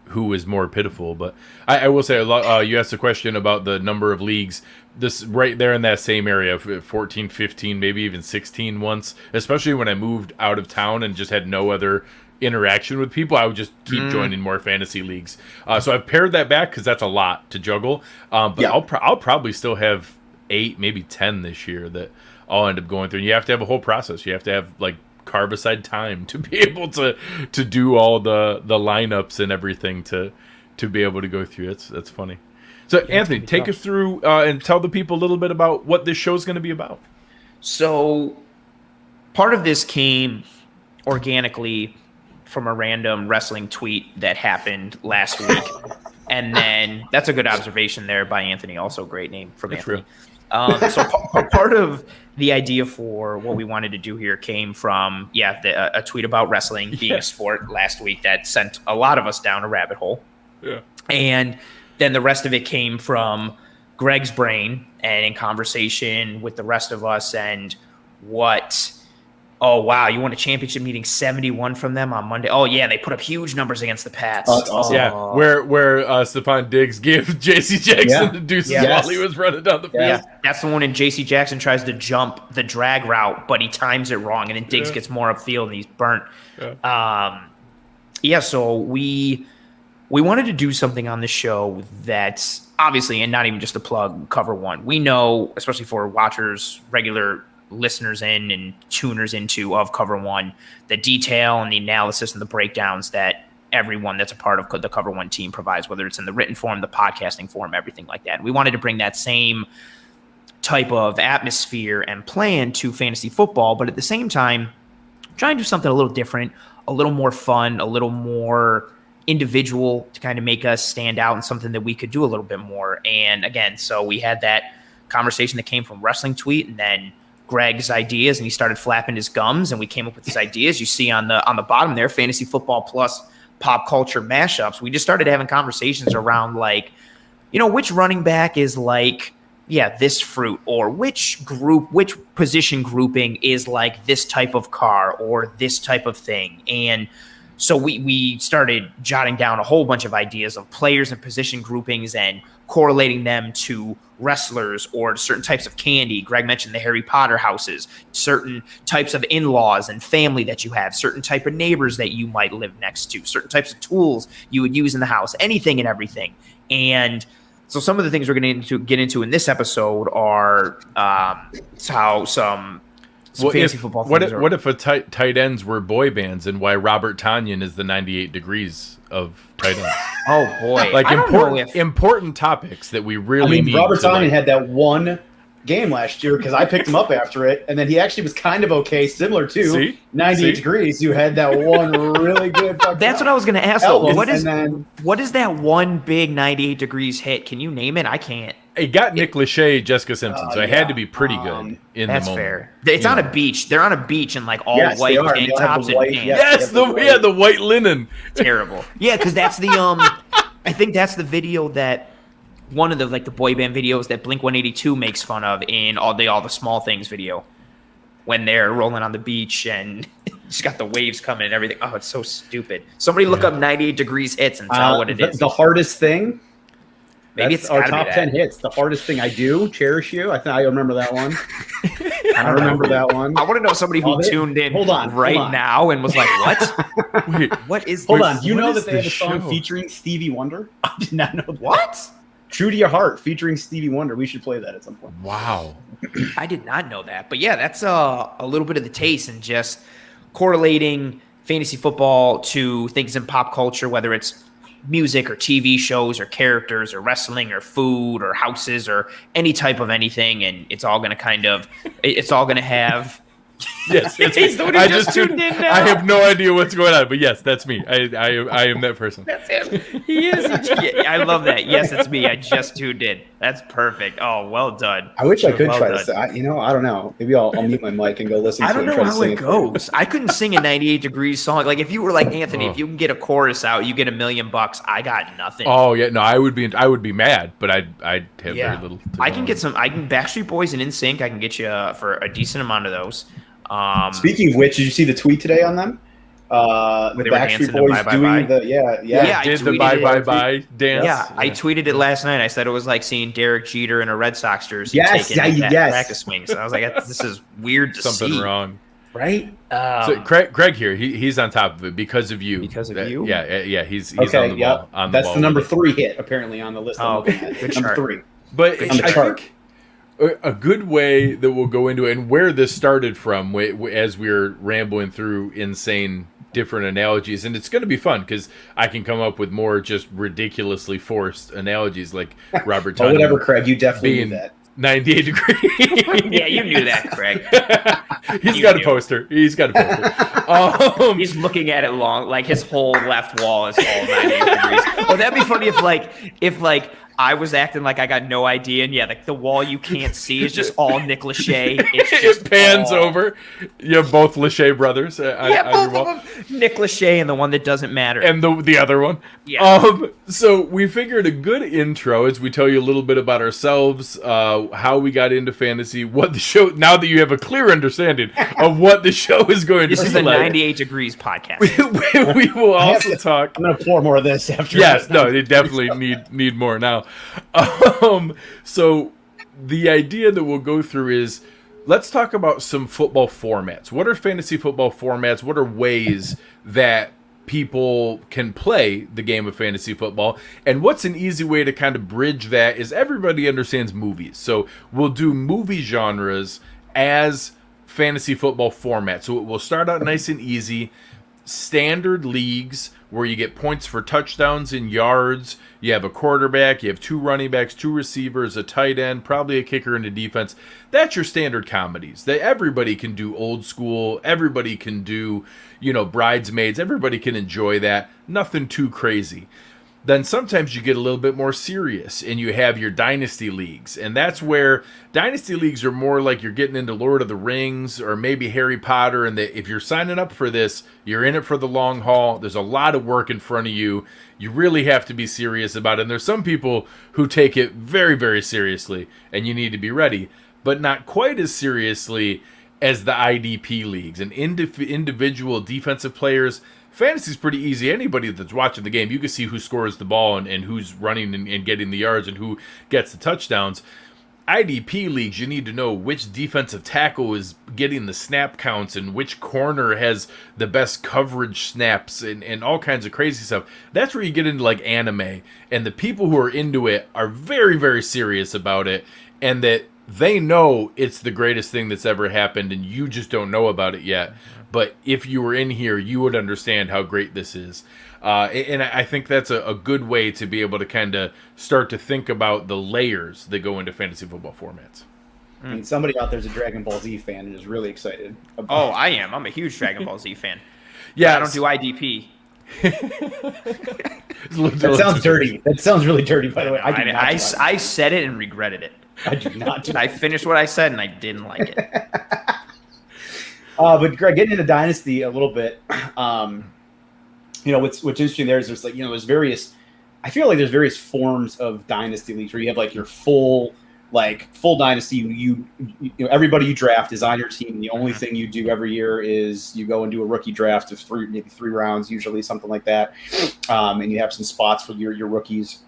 who is more pitiful. But I will say, you asked a question about the number of leagues. This right there in that same area, 14, 15, maybe even 16 once, especially when I moved out of town and just had no other interaction with people, I would just keep joining more fantasy leagues. So I've pared that back because that's a lot to juggle. But I'll probably still have 8, maybe 10 this year that I'll end up going through. And you have to have a whole process. You have to have carve aside time to be able to do all the lineups and everything to be able to go through. That's funny. So Anthony, take us through and tell the people a little bit about what this show is going to be about. So part of this came organically from a random wrestling tweet that happened last week. And then that's a good observation there by Anthony. Also great name from Anthony. So part of the idea for what we wanted to do here came from, a tweet about wrestling being a sport last week that sent a lot of us down a rabbit hole. Yeah. And then the rest of it came from Greg's brain and in conversation with the rest of us and oh, wow, you won a championship meeting 71 from them on Monday. Oh, yeah, they put up huge numbers against the Pats. Awesome. Yeah, where Stephon Diggs gave J.C. Jackson the deuces while he was running down the field. Yeah, that's the one in J.C. Jackson tries to jump the drag route, but he times it wrong, and then Diggs gets more upfield, and he's burnt. So we wanted to do something on the show that's obviously, and not even just a plug, Cover One. We know, especially for watchers, regular listeners in and tuners into of Cover One, the detail and the analysis and the breakdowns that everyone that's a part of the Cover One team provides, whether it's in the written form, the podcasting form, everything like that. We wanted to bring that same type of atmosphere and plan to fantasy football, but at the same time, try and do something a little different, a little more fun, a little more individual to kind of make us stand out and something that we could do a little bit more. And again, so we had that conversation that came from wrestling tweet and then Greg's ideas, and he started flapping his gums and we came up with these ideas. You see on the bottom there, fantasy football plus pop culture mashups. We just started having conversations around which running back is this fruit, or which position grouping is like this type of car or this type of thing. And so we started jotting down a whole bunch of ideas of players and position groupings and correlating them to wrestlers or certain types of candy. Greg mentioned the Harry Potter houses, certain types of in-laws and family that you have, certain type of neighbors that you might live next to, certain types of tools you would use in the house, anything and everything. And so some of the things we're going to get into in this episode are how some fantasy football things what if tight ends were boy bands, and why Robert Tonyan is the 98 degrees of tight ends? Oh boy, important topics that we really need. Robert Tonyan had that one game last year because I picked him up after it, and then he actually was kind of okay, similar to 98 degrees. You had that one really good. That's what I was going to ask. What is that one big 98 degrees hit? Can you name it? I can't. It got Nick Lachey, Jessica Simpson, so it had to be pretty good in the moment. That's fair. It's on a beach. They're on a beach in all white tank tops and pants. Yes, the white linen. Terrible. Yeah, because that's the I think that's the video that one of the the boy band videos that Blink-182 makes fun of in all the small things video when they're rolling on the beach and just got the waves coming and everything. Oh, it's so stupid. Somebody look up 98 degrees hits and tell what it is. The hardest thing. Maybe it's our top 10 hits. The hardest thing I do, cherish you. I remember that one. I remember that one. I want to know somebody who tuned in now and was like, "What? Wait, what is?" Hold on. You know that they have a song featuring Stevie Wonder? I did not know that. What? True to Your Heart featuring Stevie Wonder. We should play that at some point. Wow. I did not know that. But yeah, that's a little bit of the taste and just correlating fantasy football to things in pop culture, whether it's music or TV shows or characters or wrestling or food or houses or any type of anything. And it's all going to have. Yes, it's me. I just tuned in now. I have no idea what's going on, but yes, that's me. I am that person. That's him. He is. I love that. Yes, it's me. I just tuned in. That's perfect. Oh, well done. I wish I could try this. I don't know. Maybe I'll mute my mic and go listen to it. I don't know how it goes. I couldn't sing a 98 Degrees song. Like if you were like Anthony, if you can get a chorus out, you get $1 million. I got nothing. Oh yeah, no, I would be mad, but I'd have very little. I can Backstreet Boys and NSYNC. I can get you for a decent amount of those. Speaking of which, did you see the tweet today on them? The Backstreet Boys doing the did the bye dance. Yeah, I tweeted it last night. I said it was like seeing Derek Jeter in a Red Sox jersey taking practice swings. So I was like, this is weird to see. Something wrong, right? So Greg here, he's on top of it because of you. Because of you? Yeah. He's on the ball. That's the number 3 hit apparently on the list. Good number 3. But I think a good way that we'll go into it and where this started from as we're rambling through insane different analogies, and it's going to be fun because I can come up with more just ridiculously forced analogies like Robert Tunyon. Whatever, Craig, you definitely knew that. 98 degrees. Yeah, you knew that, Craig. He's got a poster. He's He's looking at it long, like his whole left wall is all 98 degrees. Well, that'd be funny if I was acting like I got no idea, and like the wall you can't see is just all Nick Lachey. It pans over. You have both Lachey brothers. Both of them. Nick Lachey and the one that doesn't matter, and the other one. Yeah. So we figured a good intro is we tell you a little bit about ourselves, how we got into fantasy, what the show. Now that you have a clear understanding of what the show is going to be. This is the 98 Degrees podcast. we will also talk. I'm going to pour more of this after. Yes, they definitely need more now. So the idea that we'll go through is let's talk about some football formats. What are fantasy football formats? What are ways that people can play the game of fantasy football? And what's an easy way to kind of bridge that is everybody understands movies. So we'll do movie genres as fantasy football formats. So we'll start out nice and easy. Standard leagues where you get points for touchdowns and yards. You have a quarterback, you have 2 running backs, 2 receivers, a tight end, probably a kicker and a defense. That's your standard comedies. That everybody can do old school. Everybody can do, Bridesmaids. Everybody can enjoy that. Nothing too crazy. Then sometimes you get a little bit more serious and you have your dynasty leagues. And that's where dynasty leagues are more like you're getting into Lord of the Rings or maybe Harry Potter. And that if you're signing up for this, you're in it for the long haul. There's a lot of work in front of you. You really have to be serious about it. And there's some people who take it very, very seriously and you need to be ready, but not quite as seriously as the IDP leagues and individual defensive players. Fantasy is pretty easy. Anybody that's watching the game, you can see who scores the ball and who's running and getting the yards and who gets the touchdowns. IDP leagues, you need to know which defensive tackle is getting the snap counts and which corner has the best coverage snaps and all kinds of crazy stuff. That's where you get into like anime. And the people who are into it are very, very serious about it. And that they know it's the greatest thing that's ever happened and you just don't know about it yet. But if you were in here, you would understand how great this is. And I think that's a good way to be able to kind of start to think about the layers that go into fantasy football formats. I mean, somebody out there's a Dragon Ball Z fan and is really excited. I am. I'm a huge Dragon Ball Z fan. Yeah, I don't do IDP. That sounds dirty. That sounds really dirty, by the way. I said it and regretted it. I do not. I finished what I said and I didn't like it. But Greg, getting into Dynasty a little bit, what's interesting there is there's various. I feel like there's various forms of Dynasty leagues where you have like your full Dynasty. You everybody you draft is on your team. And the only thing you do every year is you go and do a rookie draft of maybe 3 rounds, usually something like that, and you have some spots for your rookies.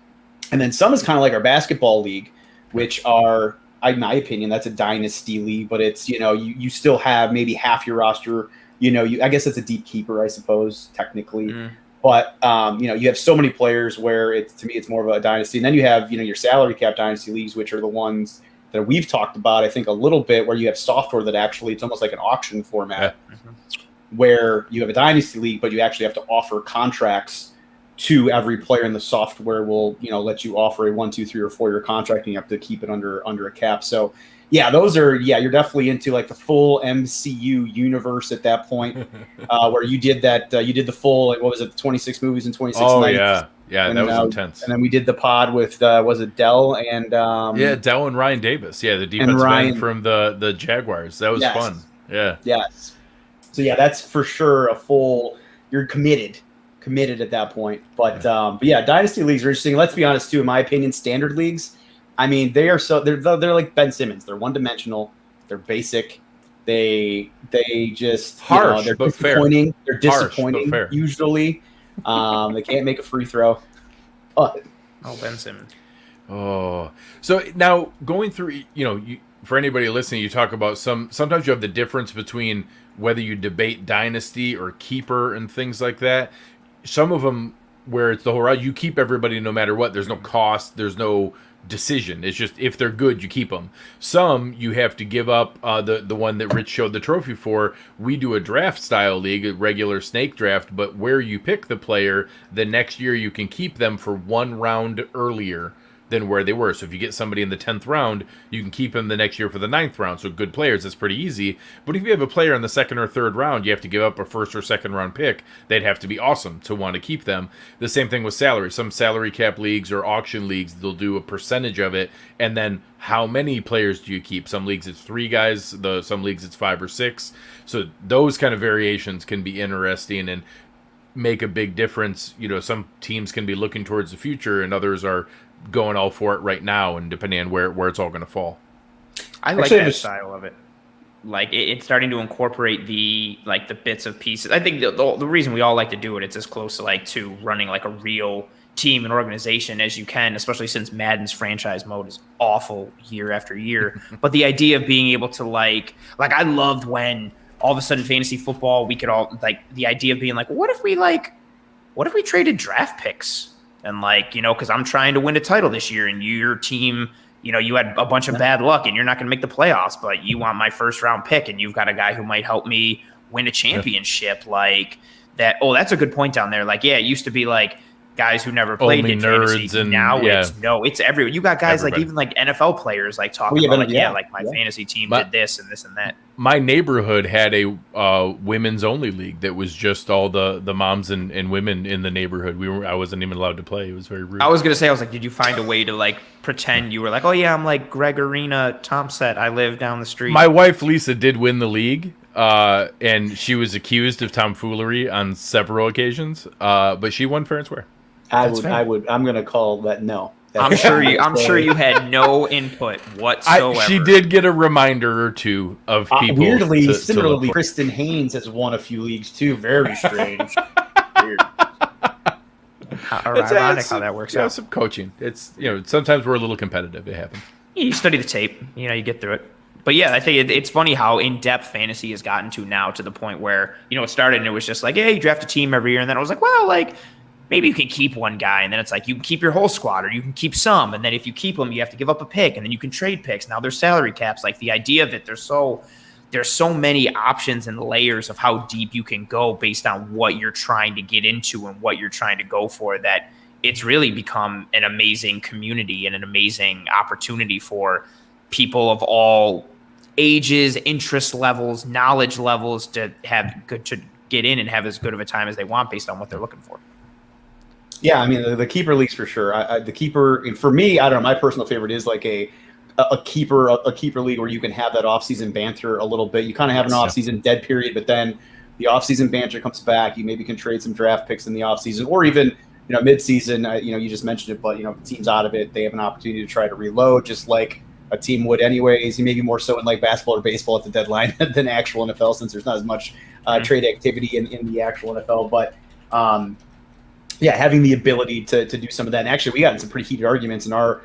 And then some is kind of like our basketball league, which are, in my opinion, that's a dynasty league, but it's, you still have maybe half your roster, I guess it's a deep keeper, I suppose, technically. But you have so many players where to me it's more of a dynasty, and then you have your salary cap dynasty leagues, which are the ones that we've talked about, I think, a little bit, where you have software that actually it's almost like an auction format, where you have a dynasty league, but you actually have to offer contracts to every player, and the software will let you offer a 1, 2, 3, or 4-year contract, and you have to keep it under a cap. So yeah, those are you're definitely into like the full MCU universe at that point, where you did that you did the full, like, what was it, 26 movies in 26 nights. Yeah, and, that was intense. And then we did the pod with was it Dell and Dell and Ryan Davis, the defensive end from the Jaguars. That was fun. Yes. So yeah, that's for sure a full. You're committed at that point. But dynasty leagues are interesting. Let's be honest too. In my opinion, standard leagues, I mean, they're like Ben Simmons. They're one-dimensional. They're basic. They just harsh, they're but disappointing. Fair. They're disappointing Harsh, usually. They can't make a free throw. But Ben Simmons. Oh, so now going through, for anybody listening, you talk about sometimes you have the difference between whether you debate dynasty or keeper and things like that. Some of them where it's the whole ride, you keep everybody no matter what. There's no cost. There's no decision. It's just if they're good, you keep them. Some you have to give up. The one that Rich showed the trophy for, we do a draft style league, a regular snake draft, but where you pick the player, the next year you can keep them for 1 round earlier than where they were. So if you get somebody in the 10th round, you can keep them the next year for the 9th round. So good players, that's pretty easy. But if you have a player in the 2nd or 3rd round, you have to give up a 1st or 2nd round pick. They'd have to be awesome to want to keep them. The same thing with salary. Some salary cap leagues or auction leagues, they'll do a percentage of it. And then how many players do you keep? Some leagues it's 3 guys. Some leagues it's 5 or 6. So those kind of variations can be interesting and make a big difference. Some teams can be looking towards the future and others are going all for it right now, and depending on where it's all going to fall. I like that style of it. Like it's starting to incorporate the bits of pieces. I think the reason we all like to do it, it's as close to running like a real team and organization as you can, especially since Madden's franchise mode is awful year after year. But the idea of being able to like I loved when all of a sudden fantasy football, we could all the idea of being like, what if we traded draft picks? And because I'm trying to win a title this year and your team, you had a bunch of bad luck and you're not going to make the playoffs, but you want my 1st round pick and you've got a guy who might help me win a championship like that. Oh, that's a good point down there. It used to be guys who never played only nerds fantasy. And now it's everywhere. You got guys everybody. even NFL players talking about my fantasy team did this and this and that. My neighborhood had a women's only league that was just all the moms and women in the neighborhood. I wasn't even allowed to play. It was very rude. I was gonna say, did you find a way to pretend you were oh yeah, I'm Greg Tompsett. I live down the street. My wife Lisa did win the league. And she was accused of tomfoolery on several occasions. But she won fair and square. I'm going to call that no. I'm sure you had no input whatsoever. She did get a reminder or two of people. Weirdly, similarly, Kristen Haynes has won a few leagues too. Very strange. Weird. Ironic how that works out. Some coaching. It's sometimes we're a little competitive. It happens. You study the tape. You get through it. But yeah, I think it's funny how in-depth fantasy has gotten to now, to the point where it started and it was just you draft a team every year, and then it was maybe you can keep one guy, and then it's you can keep your whole squad, or you can keep some, and then if you keep them, you have to give up a pick, and then you can trade picks. Now there's salary caps. The idea of it, there's so many options and layers of how deep you can go based on what you're trying to get into and what you're trying to go for, that it's really become an amazing community and an amazing opportunity for people of all ages, interest levels, knowledge levels to get in and have as good of a time as they want based on what they're looking for. Yeah, I mean the keeper leagues for sure. The keeper, for me, I don't know. My personal favorite is a keeper league where you can have that off-season banter a little bit. You kind of have an off-season dead period, but then the off-season banter comes back. You maybe can trade some draft picks in the off-season, or even mid-season. You just mentioned it, but the team's out of it. They have an opportunity to try to reload, just like a team would anyways. Maybe more so in basketball or baseball at the deadline than actual NFL, since there's not as much trade activity in the actual NFL. But having the ability to do some of that. And actually, we got in some pretty heated arguments in our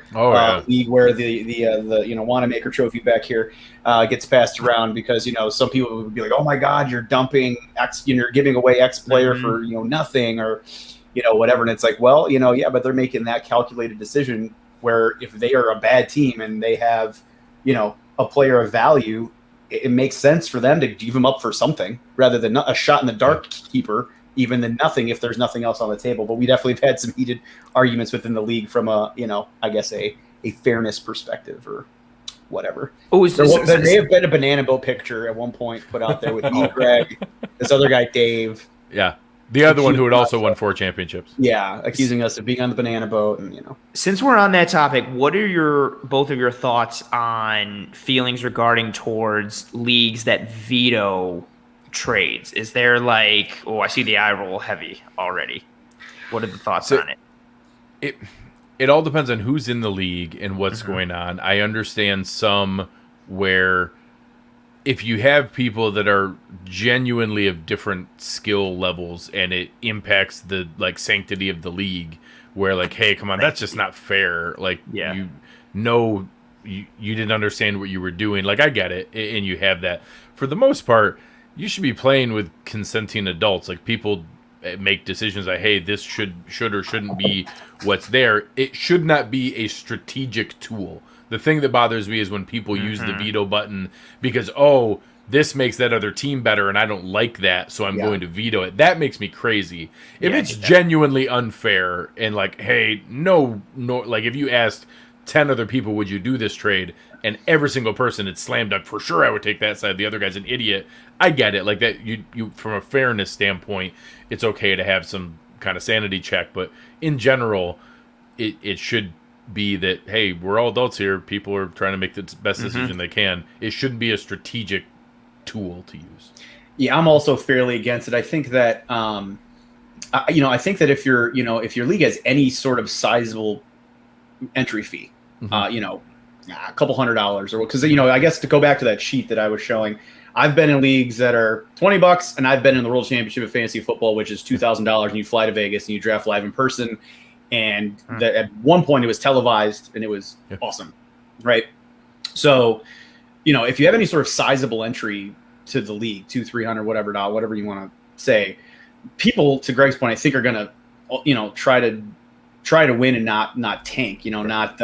league where the Wanamaker Trophy back here gets passed around because some people would be like, "Oh my God, you're dumping X, you're giving away X player for nothing," or whatever. And it's like, well, yeah, but they're making that calculated decision where if they are a bad team and they have a player of value, it makes sense for them to give them up for something rather than a shot in the dark keeper. Even than nothing if there's nothing else on the table. But we definitely have had some heated arguments within the league from a fairness perspective or whatever. Oh, there may have been a banana boat picture at one point put out there with me, Greg, this other guy, Dave. Yeah. The other one who had also won 4 championships. Yeah, accusing us of being on the banana boat and Since we're on that topic, what are both of your thoughts on feelings regarding towards leagues that veto trades? Is there like, I see the eye roll heavy already. What are the thoughts on it? It all depends on who's in the league and what's going on. I understand some where if you have people that are genuinely of different skill levels and it impacts the sanctity of the league, where like, hey, come on, that's just not fair. Like, you didn't understand what you were doing. Like, I get it, and you have that. For the most part, you should be playing with consenting adults. Like, people make decisions like, hey, this should or shouldn't be what's there. It should not be a strategic tool. The thing that bothers me is when people use the veto button because, this makes that other team better and I don't like that, so I'm going to veto it. That makes me crazy. If it's genuinely unfair and like, hey, no, like if you asked 10 other people, would you do this trade? And every single person had slam dunk, for sure I would take that side. The other guy's an idiot. I get it. Like that, you from a fairness standpoint, it's okay to have some kind of sanity check. But in general, it should be that, hey, we're all adults here. People are trying to make the best decision they can. It shouldn't be a strategic tool to use. Yeah, I'm also fairly against it. I think that, I think that if your league has any sort of sizable entry fee, a couple $100 or because I guess to go back to that sheet that I was showing, I've been in leagues that are $20 and I've been in the World Championship of Fantasy Football, which is $2,000, and you fly to Vegas and you draft live in person, and at one point it was televised and it was awesome, right? So if you have any sort of sizable entry to the league, $200-300 whatever you want to say, people, to Greg's point, I think are gonna try to win and not tank, not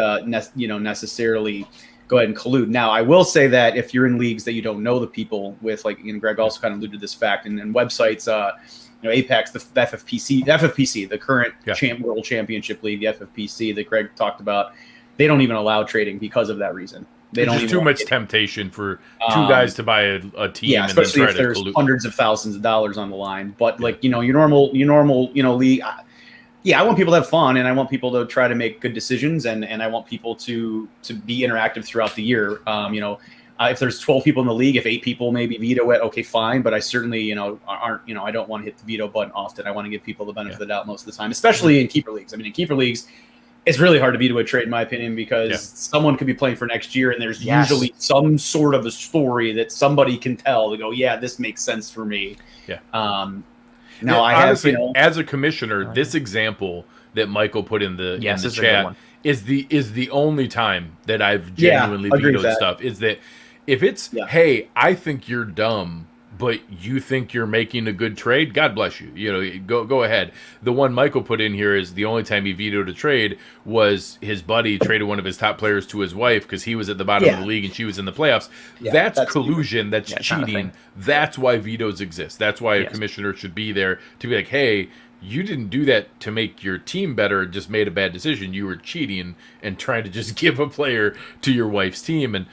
necessarily go ahead and collude. Now, I will say that if you're in leagues that you don't know the people with, like, Greg also kind of alluded to this fact, and websites, Apex, the FFPC, the current World Championship League, the FFPC that Greg talked about, they don't even allow trading because of that reason. There's just too much temptation for two guys to buy a team. Yeah, especially if there's hundreds of thousands of dollars on the line. But your normal league. I want people to have fun, and I want people to try to make good decisions, and I want people to be interactive throughout the year. If there's 12 people in the league, if 8 people maybe veto it, okay, fine. But I certainly, aren't, I don't want to hit the veto button often. I want to give people the benefit of the doubt most of the time, especially in keeper leagues. I mean, in keeper leagues, it's really hard to veto a trade, in my opinion, because someone could be playing for next year, and there's usually some sort of a story that somebody can tell to go, yeah, this makes sense for me. Yeah. Now, honestly, as a commissioner, this example that Michael put in the chat is the only time that I've genuinely vetoed stuff. Is that if it's, hey, I think you're dumb, but you think you're making a good trade, God bless you. Go ahead. The one Michael put in here is the only time he vetoed a trade was his buddy traded one of his top players to his wife because he was at the bottom of the league and she was in the playoffs. That's collusion. That's cheating. That's why vetoes exist. That's why a commissioner should be there to be like, hey, you didn't do that to make your team better. It just made a bad decision. You were cheating and trying to just give a player to your wife's team and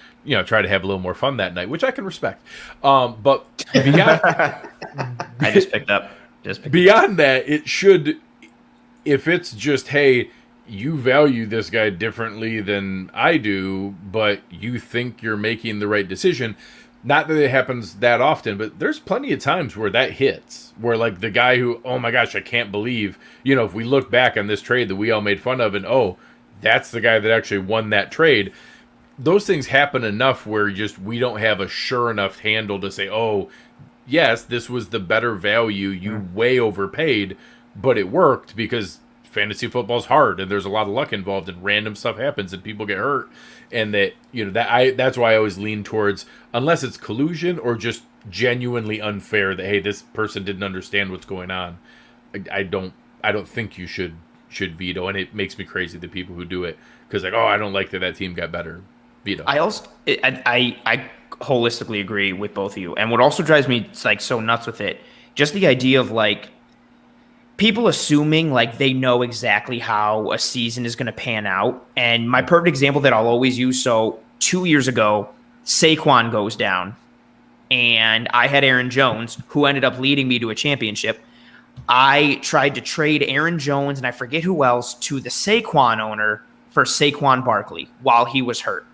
try to have a little more fun that night, which I can respect. But beyond, I just picked up. Beyond that, it should, if it's just, hey, you value this guy differently than I do, but you think you're making the right decision. Not that it happens that often, but there's plenty of times where that hits, where like the guy who, oh my gosh, I can't believe, if we look back on this trade that we all made fun of and, that's the guy that actually won that trade. Those things happen enough where we don't have a sure enough handle to say, yes, this was the better value. You way overpaid, but it worked because fantasy football is hard and there's a lot of luck involved and random stuff happens and people get hurt, and that's why I always lean towards, unless it's collusion or just genuinely unfair that, hey, this person didn't understand what's going on, I don't think you should veto. And it makes me crazy, the people who do it, because like, oh, I don't like that team got better. Veto. I holistically agree with both of you. And what also drives me like so nuts with it, just the idea of like people assuming like they know exactly how a season is going to pan out. And my perfect example that I'll always use, so 2 years ago, Saquon goes down and I had Aaron Jones, who ended up leading me to a championship. I tried to trade Aaron Jones and I forget who else to the Saquon owner for Saquon Barkley while he was hurt.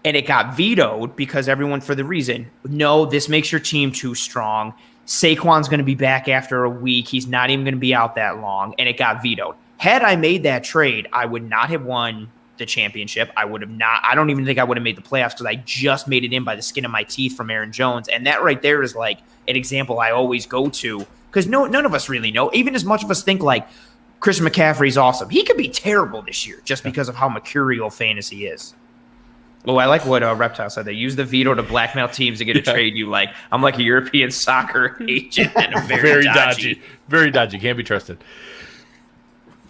And it got vetoed because everyone, for the reason, no, this makes your team too strong. Saquon's going to be back after a week. He's not even going to be out that long. And it got vetoed. Had I made that trade, I would not have won the championship. I don't even think I would have made the playoffs because I just made it in by the skin of my teeth from Aaron Jones. And that right there is like an example I always go to because none of us really know. Even as much of us think like Christian McCaffrey's awesome. He could be terrible this year just because of how mercurial fantasy is. Oh, I like what Reptile said. They use the veto to blackmail teams to get a trade you like. I'm like a European soccer agent and I'm very dodgy. Very dodgy. Can't be trusted.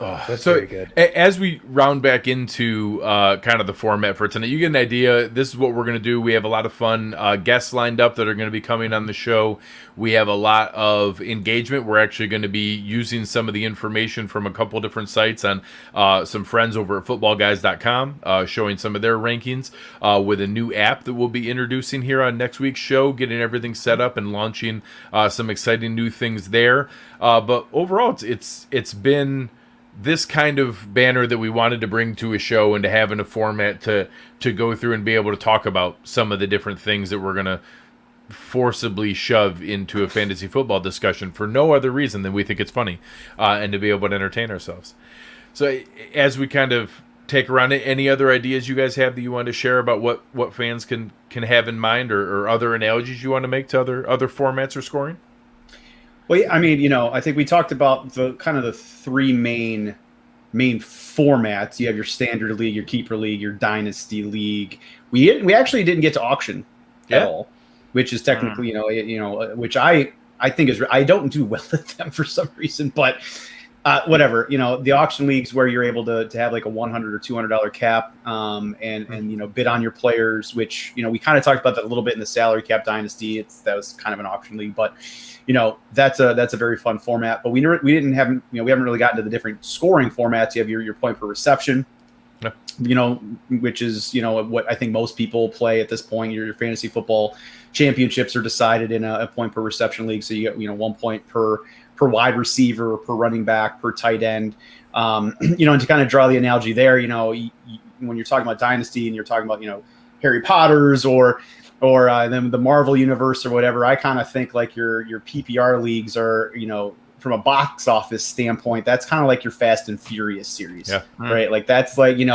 Oh, that's very good. As we round back into kind of the format for tonight, you get an idea. This is what we're going to do. We have a lot of fun guests lined up that are going to be coming on the show. We have a lot of engagement. We're actually going to be using some of the information from a couple different sites on some friends over at footballguys.com, showing some of their rankings with a new app that we'll be introducing here on next week's show, getting everything set up and launching some exciting new things there. But overall, it's been this kind of banner that we wanted to bring to a show and to have in a format to go through and be able to talk about some of the different things that we're going to forcibly shove into a fantasy football discussion for no other reason than we think it's funny and to be able to entertain ourselves. So as we kind of take around it, any other ideas you guys have that you want to share about what fans can have in mind or other analogies you want to make to other formats or scoring? Well, I mean, I think we talked about the kind of the three main formats. You have your standard league, your keeper league, your dynasty league. We actually didn't get to auction at all, which is technically, which I think is, I don't do well at them for some reason, but whatever. The auction leagues where you're able to have like a $100 or $200 cap and bid on your players, which we kind of talked about that a little bit in the salary cap dynasty. That was kind of an auction league, but that's a very fun format. But we didn't have we haven't really gotten to the different scoring formats. You have your point per reception, which is what I think most people play at this point. Your fantasy football championships are decided in a point per reception league, so you get 1 point per wide receiver, per running back, per tight end. And to kind of draw the analogy there, when you're talking about dynasty and you're talking about Harry Potter's or then the Marvel universe or whatever, I kind of think like your PPR leagues are, from a box office standpoint, that's kind of like your Fast and Furious series, right? Like that's like, you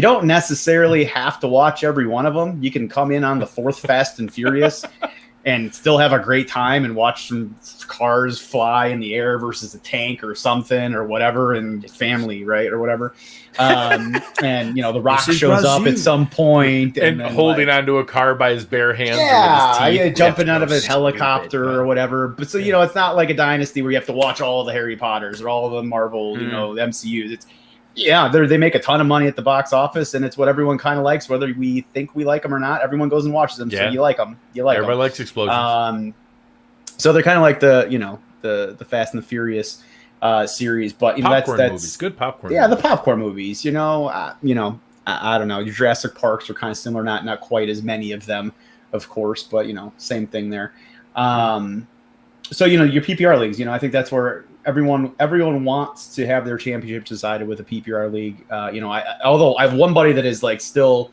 don't necessarily have to watch every one of them. You can come in on the fourth Fast and Furious and still have a great time and watch some cars fly in the air versus a tank or something or whatever, and family, right, or whatever. And The Rock shows up at some point and holding onto a car by his bare hands. Jumping out of a helicopter or whatever. But so it's not like a dynasty where you have to watch all the Harry Potters or all the Marvel, the MCUs. It's they make a ton of money at the box office, and it's what everyone kind of likes, whether we think we like them or not. Everyone goes and watches them, so you like them. Everybody likes explosions. So they're kind of like the Fast and the Furious series, but that's movies. Good popcorn. Yeah, movies. The popcorn movies. I don't know. Your Jurassic Parks are kind of similar, not quite as many of them, of course, but same thing there. So your PPR leagues. I think that's where everyone wants to have their championship decided with a PPR league. Although I have one buddy that is like still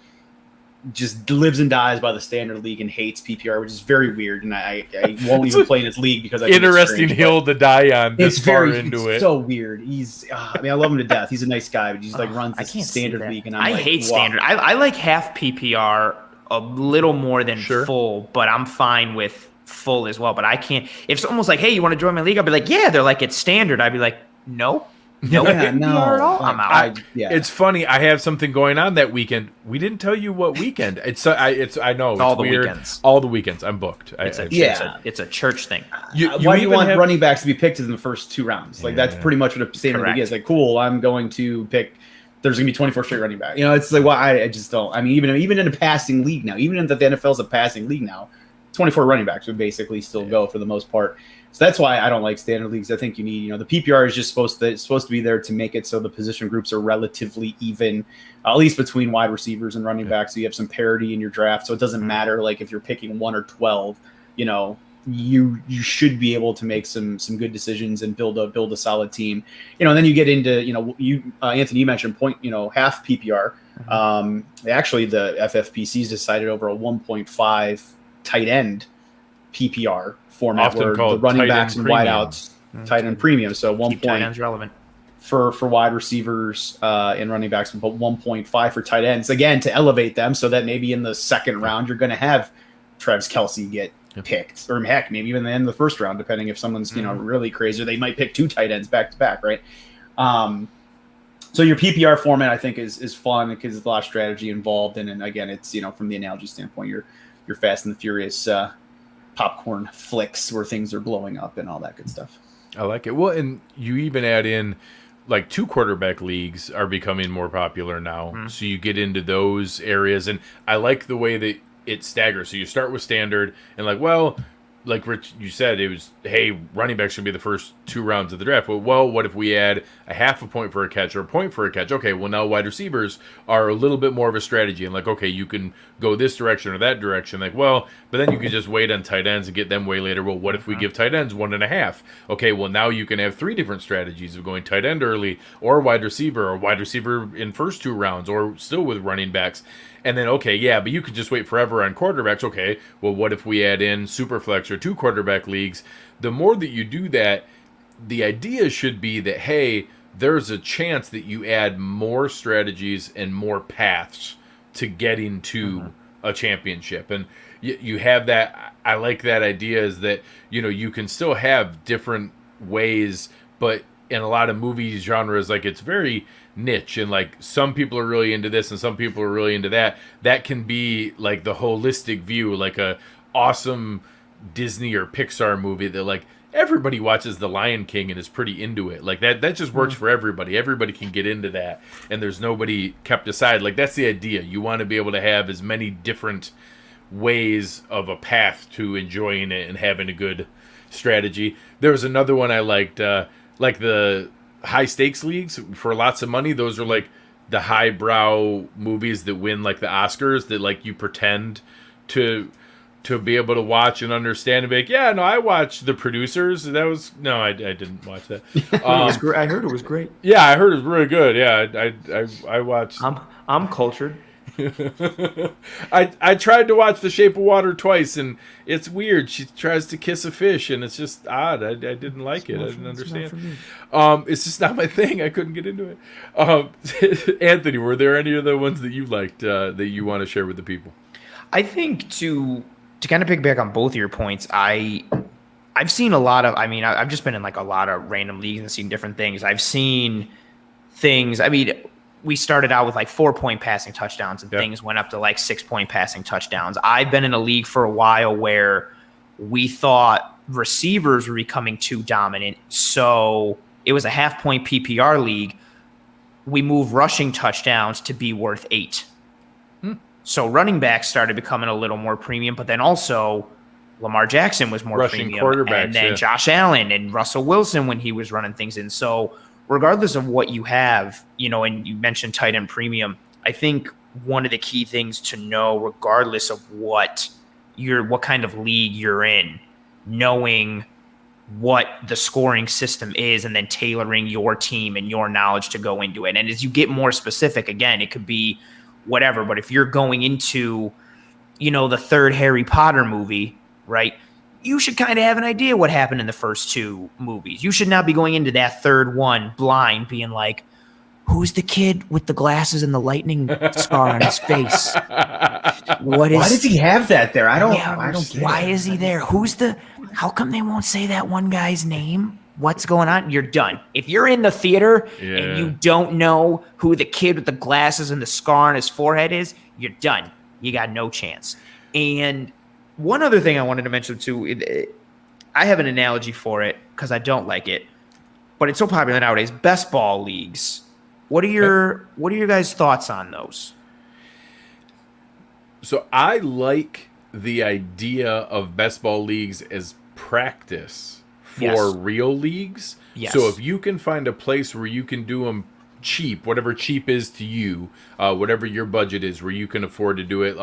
just lives and dies by the standard league and hates PPR, which is very weird. And I won't even play in his league because I think interesting hill to die on this far into it. So weird. He's I love him to death. He's a nice guy, but he's like runs this standard league, and I hate standard. I like half PPR, a little more than full, but I'm fine with full as well. But I can't. If someone's like, "Hey, you want to join my league?" I'll be like, "Yeah." They're like, "It's standard." I'd be like, "No." No, Yeah, no. at all. I'm out. It's funny. I have something going on that weekend. We didn't tell you what weekend. I know it's all the weird. Weekends. All the weekends. I'm booked. It's a church thing. Why do you want running backs to be picked in the first 2 rounds? Like that's pretty much what a standard league is. Like, cool, I'm going to pick. There's gonna be 24 straight running back. It's like, well, I just don't. I mean, even in a passing league now, even if the NFL's a passing league now, 24 running backs would basically still go for the most part. So that's why I don't like standard leagues. I think you need, the PPR is just supposed to be there to make it so the position groups are relatively even, at least between wide receivers and running backs. So you have some parity in your draft. So it doesn't matter like if you're picking 1 or 12, you should be able to make some good decisions and build a solid team. And then you get into, Anthony, you mentioned half PPR. Actually the FFPC's decided over a 1.5 tight end PPR format, often where called the running tight backs end and premium. wideouts, tight end premium. So Keep tight ends relevant for wide receivers and running backs, but 1.5 for tight ends, again, to elevate them so that maybe in the second round you're going to have Travis Kelce get picked, or heck, maybe even the end of the first round, depending if someone's really crazy. They might pick 2 tight ends back to back, right? So your PPR format, I think, is fun because there's a lot of strategy involved, and again, it's from the analogy standpoint, your Fast and the Furious popcorn flicks where things are blowing up and all that good stuff. I like it. Well, and you even add in like 2 quarterback leagues are becoming more popular now. So you get into those areas, and I like the way that it staggers. So you start with standard and like Rich, you said, it was, hey, running back should be the first 2 rounds of the draft. Well, what if we add a half a point for a catch or a point for a catch? Okay, well, now wide receivers are a little bit more of a strategy. And okay, you can go this direction or that direction. But then you can just wait on tight ends and get them way later. Well, what if we give tight ends 1.5? Okay, well, now you can have 3 different strategies of going tight end early or wide receiver in first 2 rounds, or still with running backs. And then, okay, yeah, but you could just wait forever on quarterbacks. Okay, well, what if we add in Superflex or 2 quarterback leagues? The more that you do that, the idea should be that, hey, there's a chance that you add more strategies and more paths to getting to a championship. And you have that. I like that idea, is that, you can still have different ways, but in a lot of movie genres, it's very niche, and some people are really into this and some people are really into that can be the holistic view, like a awesome Disney or Pixar movie that everybody watches The Lion King and is pretty into it. That just works for everybody can get into that, and there's nobody kept aside. That's the idea. You want to be able to have as many different ways of a path to enjoying it and having a good strategy. There was another one I liked, the high stakes leagues for lots of money. Those are the highbrow movies that win the Oscars, that you pretend to be able to watch and understand and be yeah, no, I watched The Producers. I didn't watch that. I heard it was great. Yeah, I heard it was really good. Yeah, I watched. I'm cultured. I tried to watch The Shape of Water twice, and it's weird. She tries to kiss a fish, and it's just odd. I didn't like it. I didn't understand. It's just not my thing. I couldn't get into it. Anthony, were there any other ones that you liked that you want to share with the people? I think to kind of piggyback on both of your points, I've seen a lot of. I've just been in a lot of random leagues and seen different things. I've seen things. We started out with 4-point passing touchdowns, and things went up to 6-point passing touchdowns. I've been in a league for a while where we thought receivers were becoming too dominant, so it was a half-point PPR league. We moved rushing touchdowns to be worth 8. So running backs started becoming a little more premium, but then also Lamar Jackson was more rushing premium, quarterbacks, and then Josh Allen and Russell Wilson when he was running things in. So regardless of what you have, and you mentioned tight end premium, I think one of the key things to know, regardless of what kind of league you're in, knowing what the scoring system is and then tailoring your team and your knowledge to go into it. And as you get more specific, again, it could be whatever, but if you're going into, the third Harry Potter movie, right? You should kind of have an idea what happened in the first 2 movies. You should not be going into that third one blind, being who's the kid with the glasses and the lightning scar on his face? Why does he have that there? I don't get why it. is he there? How come they won't say that one guy's name? What's going on? You're done. If you're in the theater and you don't know who the kid with the glasses and the scar on his forehead is, you're done. You got no chance. And one other thing I wanted to mention too, I have an analogy for it because I don't like it, but it's so popular nowadays. Best ball leagues. What are your guys' thoughts on those? So I like the idea of best ball leagues as practice for real leagues. Yes. So if you can find a place where you can do them cheap, whatever cheap is to you, whatever your budget is, where you can afford to do it.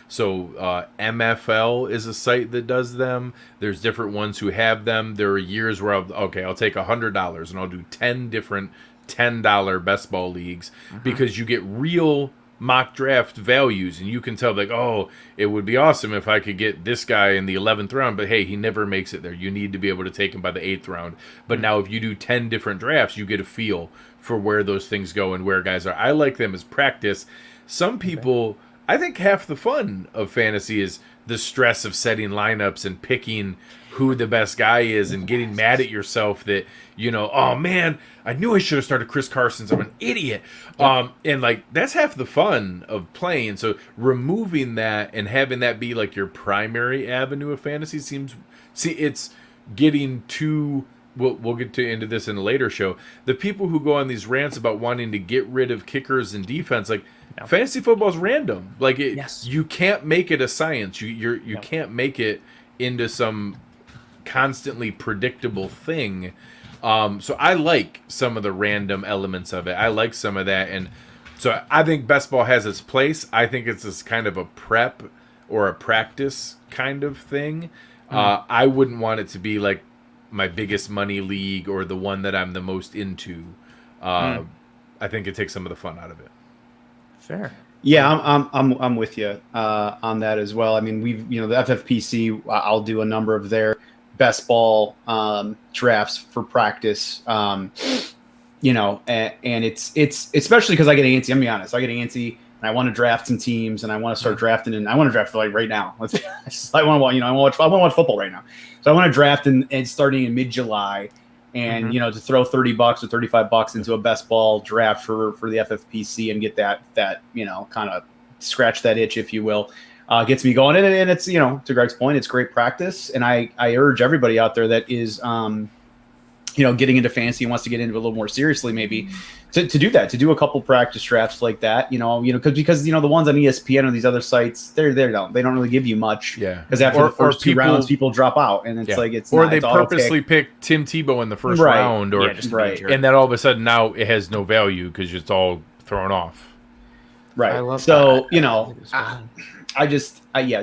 MFL is a site that does them. There's different ones who have them. There are years where I'll take $100 and I'll do 10 different $10 best ball leagues because you get real mock draft values and you can tell like, oh, it would be awesome if I could get this guy in the 11th round, but hey, he never makes it there. You need to be able to take him by the 8th round. But now if you do 10 different drafts, you get a feel for where those things go and where guys are. I like them as practice. Some people, I think half the fun of fantasy is the stress of setting lineups and picking who the best guy is and getting mad at yourself that, oh man, I knew I should have started Chris Carson. I'm an idiot. And like, that's half the fun of playing. So removing that and having that be like your primary avenue of fantasy it's getting too, we'll get into this in a later show. The people who go on these rants about wanting to get rid of kickers and defense, like fantasy football is random. Like you can't make it a science. You can't make it into some constantly predictable thing. So I like some of the random elements of it. I like some of that. And so I think best ball has its place. I think it's this kind of a prep or a practice kind of thing. I wouldn't want it to be like my biggest money league or the one that I'm the most into. I think it takes some of the fun out of it. Fair. Yeah, I'm with you on that as well. I mean, the FFPC, I'll do a number of their best ball drafts for practice. And it's especially because I get antsy. I'm gonna be honest, I get antsy and I want to draft some teams and I want to start drafting, and I want to draft for like right now. Let's be honest. I want to watch football right now. So I want to draft and starting in mid-July. And to throw $30 or $35 into a best ball draft for the FFPC and get that kind of scratch that itch, if you will, gets me going. And it's to Greg's point, it's great practice. And I urge everybody out there that is getting into fantasy and wants to get into it a little more seriously, maybe to do that, to do a couple practice drafts like that, because the ones on ESPN or these other sites, they don't really give you much. Yeah. Because after the first two rounds, people drop out, and it's like they purposely pick Tim Tebow in the first round, or and then all of a sudden now it has no value because it's all thrown off. Right. I love so that.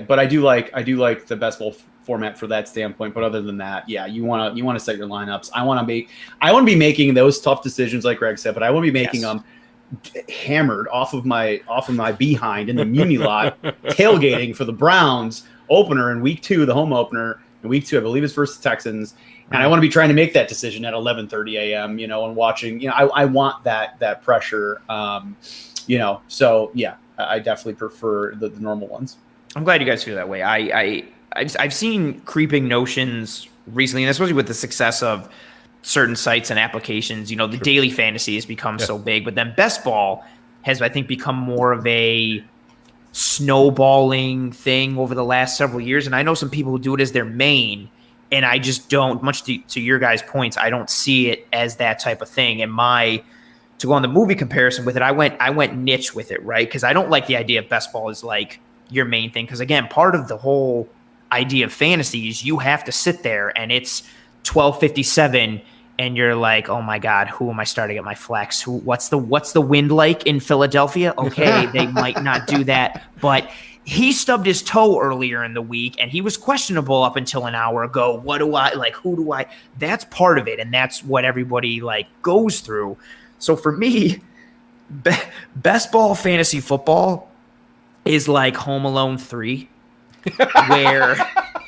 But I do like the best ball format for that standpoint. But other than that, you want to set your lineups. I want to be making those tough decisions, like Greg said, but I want to be making them hammered off of my behind in the Muni lot, tailgating for the Browns opener in week 2, the home opener in week 2, I believe it's versus Texans. And I want to be trying to make that decision at 11:30 a.m. And watching. I want that pressure. So I definitely prefer the normal ones. I'm glad you guys feel that way. I've seen creeping notions recently, and especially with the success of certain sites and applications. The daily fantasy has become so big, but then best ball has, I think, become more of a snowballing thing over the last several years. And I know some people who do it as their main, and I just don't, much to your guys' points, I don't see it as that type of thing. And to go on the movie comparison with it, I went niche with it, right? Because I don't like the idea of best ball as like your main thing. Because again, part of the whole idea of fantasy is you have to sit there and it's 12:57 and you're like, oh my God, who am I starting at my flex? What's the wind like in Philadelphia? Okay, they might not do that, but he stubbed his toe earlier in the week and he was questionable up until an hour ago. Who do I? That's part of it, and that's what everybody goes through. So for me, best ball fantasy football is like Home Alone 3, where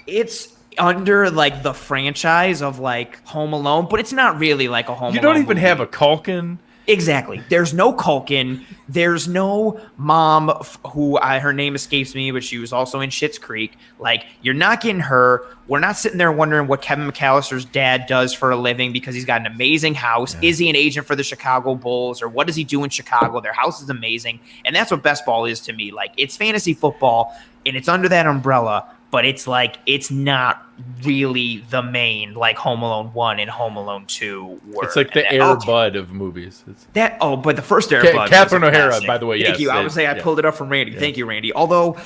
it's under the franchise of Home Alone, but it's not really like a Home Alone. You don't even movie. have a Culkin Exactly. There's no Culkin. There's no mom who her name escapes me, but she was also in Schitt's Creek. Like, you're not getting her. We're not sitting there wondering what Kevin McAllister's dad does for a living because he's got an amazing house. Yeah. Is he an agent for the Chicago Bulls, or what does he do in Chicago? Their house is amazing. And that's what best ball is to me. Like, it's fantasy football, and it's under that umbrella, but it's like, it's not really the main, like Home Alone 1 and Home Alone 2 were. It's like the Air Bud of movies. But the first Air Bud. Catherine O'Hara, by the way, yes. Thank you. I would say I pulled it up from Randy. Yeah. Thank you, Randy. Although,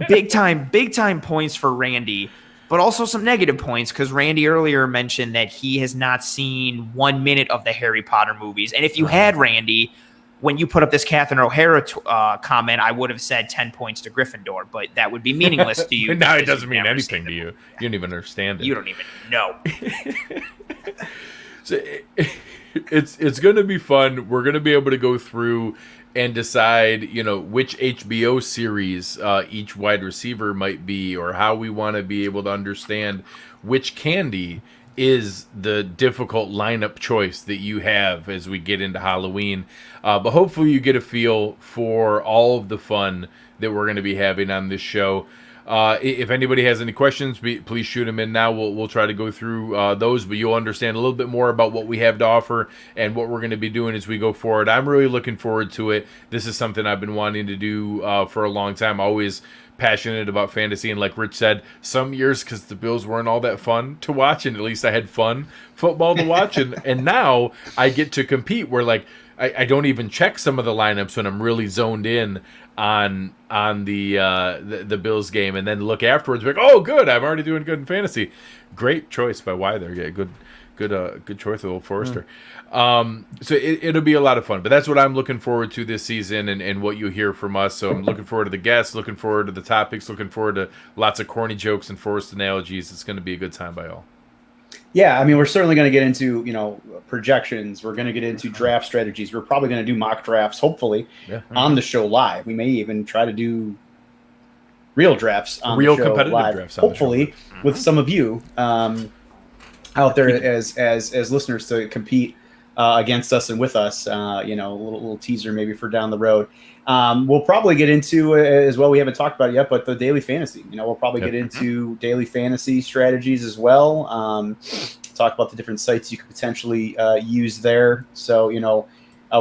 big time points for Randy, but also some negative points because Randy earlier mentioned that he has not seen 1 minute of the Harry Potter movies. And if you had, Randy, when you put up this Catherine O'Hara comment, I would have said 10 points to Gryffindor, but that would be meaningless to you. No, it doesn't mean anything to you. You don't even understand it. You don't even know. So it's going to be fun. We're going to be able to go through and decide, which HBO series each wide receiver might be, or how we want to be able to understand which candy is the difficult lineup choice that you have as we get into Halloween. But hopefully you get a feel for all of the fun that we're going to be having on this show. If anybody has any questions, please shoot them in now. We'll try to go through those, but you'll understand a little bit more about what we have to offer and what we're going to be doing as we go forward. I'm really looking forward to it. This is something I've been wanting to do for a long time. Always passionate about fantasy, and like Rich said, some years because the Bills weren't all that fun to watch, and at least I had fun football to watch, and now I get to compete where like I don't even check some of the lineups when I'm really zoned in on the Bills game, and then look afterwards like, oh good, I'm already doing good in fantasy. Great choice by Why there. Yeah, good choice with old Forrester. So it'll be a lot of fun, but that's what I'm looking forward to this season and what you hear from us. So I'm looking forward to the guests, looking forward to the topics, looking forward to lots of corny jokes and Forrest analogies. It's going to be a good time by all. Yeah, I mean, we're certainly going to get into, projections. We're going to get into draft strategies. We're probably going to do mock drafts, hopefully, on the show live. We may even try to do real drafts on the show competitive live, drafts hopefully, with some of you out there as listeners to compete against us and with us. A little teaser maybe for down the road. We'll probably get into as well. We haven't talked about it yet, but the daily fantasy. We'll probably get into daily fantasy strategies as well. Talk about the different sites you could potentially use there. So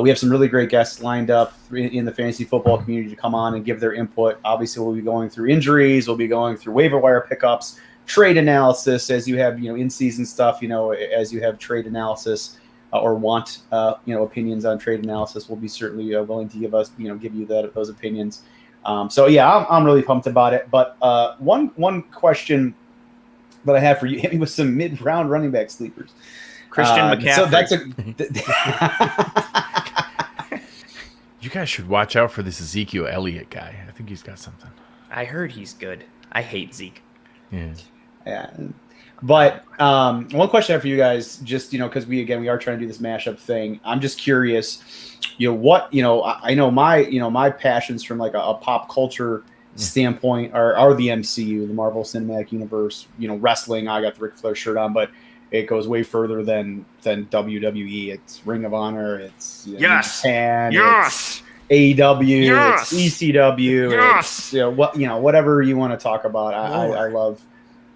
we have some really great guests lined up in the fantasy football community to come on and give their input. Obviously, we'll be going through injuries. We'll be going through waiver wire pickups, trade analysis as you have in season stuff. As you have trade analysis. Or want opinions on trade analysis, we'll be certainly willing to give you those opinions. So yeah, I'm really pumped about it. But one question that I have for you, hit me with some mid-round running back sleepers. Christian McCaffrey. So that's You guys should watch out for this Ezekiel Elliott guy. I think he's got something. I heard he's good. I hate Zeke. Yeah. But one question I have for you guys, just because we are trying to do this mashup thing. I'm just curious, I know my passions from like a pop culture standpoint are the MCU, the Marvel Cinematic Universe. Wrestling. I got the Ric Flair shirt on, but it goes way further than WWE. It's Ring of Honor. It's Japan. Yes. It's AEW. Yes. It's ECW. Yes. It's whatever you want to talk about.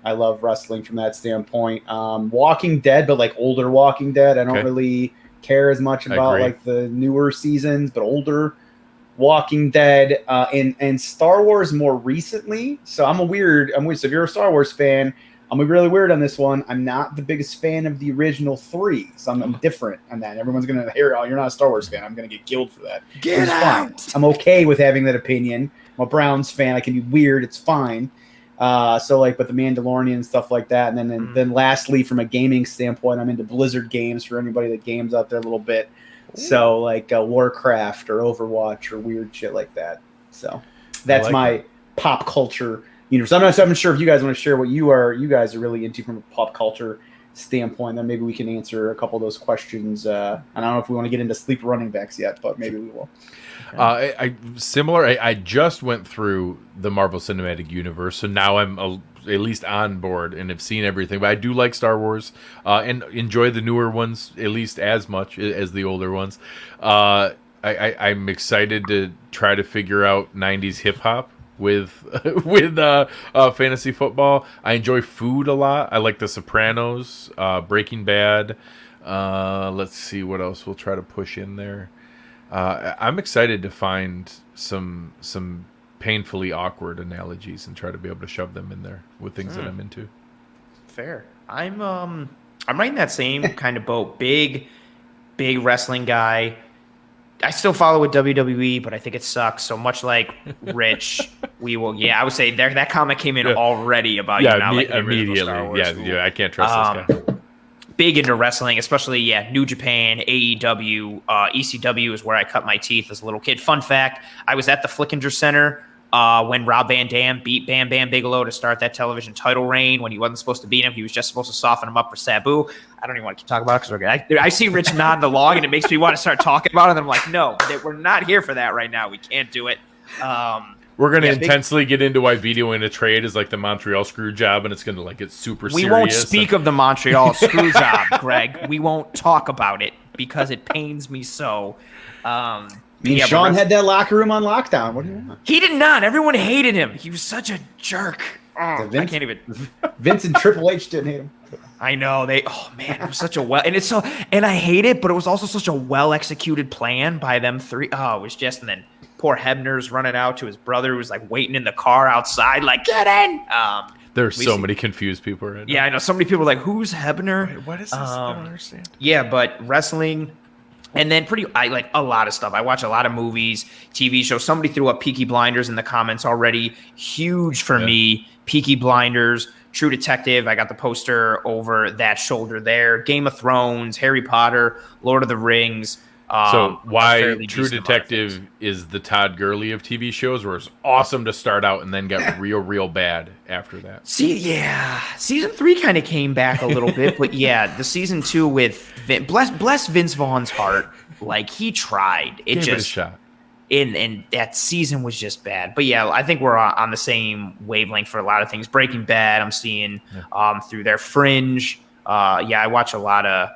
I love wrestling from that standpoint. Walking Dead, but like older Walking Dead. I don't really care as much about like the newer seasons, but older Walking Dead and Star Wars more recently. So I'm weird. So if you're a Star Wars fan, I'm really weird on this one. I'm not the biggest fan of the original 3, so I'm different on that. Everyone's gonna hear, "Oh, you're not a Star Wars fan." I'm gonna get killed for that. Get out. Fine. I'm okay with having that opinion. I'm a Browns fan. I can be weird. It's fine. But the Mandalorian and stuff like that. And then lastly, from a gaming standpoint, I'm into Blizzard games for anybody that games out there a little bit. So Warcraft or Overwatch or weird shit like that. So that's my pop culture universe. I'm not sure if you guys want to share what you guys are really into from a pop culture standpoint, then maybe we can answer a couple of those questions. I don't know if we want to get into sleeper running backs yet, but maybe we will. I just went through the Marvel Cinematic Universe, so now I'm at least on board and have seen everything. But I do like Star Wars and enjoy the newer ones at least as much as the older ones. I'm excited to try to figure out 90s hip hop with fantasy football. I enjoy food a lot. I like The Sopranos, Breaking Bad. Let's see what else we'll try to push in there. I'm excited to find some painfully awkward analogies and try to be able to shove them in there with things that I'm into. Fair. I'm right in that same kind of boat. Big wrestling guy. I still follow with WWE, but I think it sucks. So much like Rich, we will. Yeah, I would say that comment came in already about you not like immediately. Star Wars. Yeah, I can't trust this guy. Big into wrestling, especially New Japan, AEW, ECW is where I cut my teeth as a little kid. Fun fact: I was at the Flickinger Center when Rob Van Dam beat Bam Bam Bigelow to start that television title reign. When he wasn't supposed to beat him, he was just supposed to soften him up for Sabu. I don't even want to keep talking about it because we're good. I see Rich nodding along, and it makes me want to start talking about it. And I'm like, no, we're not here for that right now. We can't do it. We're going to intensely get into why videoing a trade is like the Montreal screw job, and it's going to get super serious. We won't speak of the Montreal screw job, Greg. We won't talk about it because it pains me so. Sean had that locker room on lockdown. What do you want? He did not. Everyone hated him. He was such a jerk. I can't even. Vince and Triple H didn't hate him. I know it was such a and I hate it, but it was also such a well executed plan by them three. Oh, it was just, and then poor Hebner's running out to his brother who was waiting in the car outside, get in. There's so many confused people right now. Yeah, I know. So many people are like, who's Hebner? Wait, what is this? I don't understand. Yeah, but wrestling. And then I like a lot of stuff. I watch a lot of movies, TV shows. Somebody threw up Peaky Blinders in the comments already. Huge for me. Peaky Blinders, True Detective. I got the poster over that shoulder there. Game of Thrones, Harry Potter, Lord of the Rings. So why True Detective is the Todd Gurley of TV shows, where it's awesome to start out and then get real bad after that. Season 3 kind of came back a little bit, but the season 2 with bless Vince Vaughn's heart, he tried. It Gave it a shot. And that season was just bad. But I think we're on the same wavelength for a lot of things. Breaking Bad, I'm seeing through their Fringe. I watch a lot of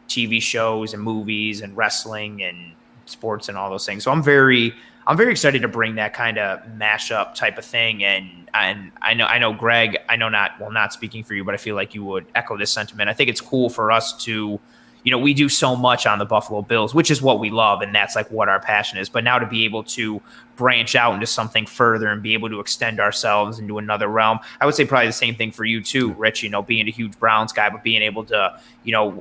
TV shows and movies and wrestling and sports and all those things. So I'm very excited to bring that kind of mashup type of thing. And I know Greg, not speaking for you, but I feel like you would echo this sentiment. I think it's cool for us to, we do so much on the Buffalo Bills, which is what we love. And that's what our passion is. But now to be able to branch out into something further and be able to extend ourselves into another realm, I would say probably the same thing for you too, Rich, being a huge Browns guy, but being able to,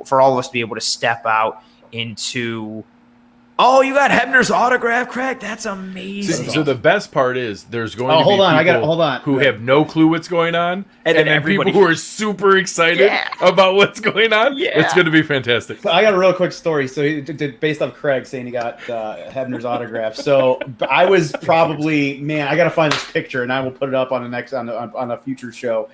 for all of us to be able to step out into, oh, you got Hebner's autograph, Craig? That's amazing. So the best part is there's going to be people who have no clue what's going on, and then people who are super excited about what's going on. Yeah. It's going to be fantastic. So I got a real quick story. So he did based off Craig saying he got Hebner's autograph. So I was probably, I got to find this picture, and I will put it up on a future show.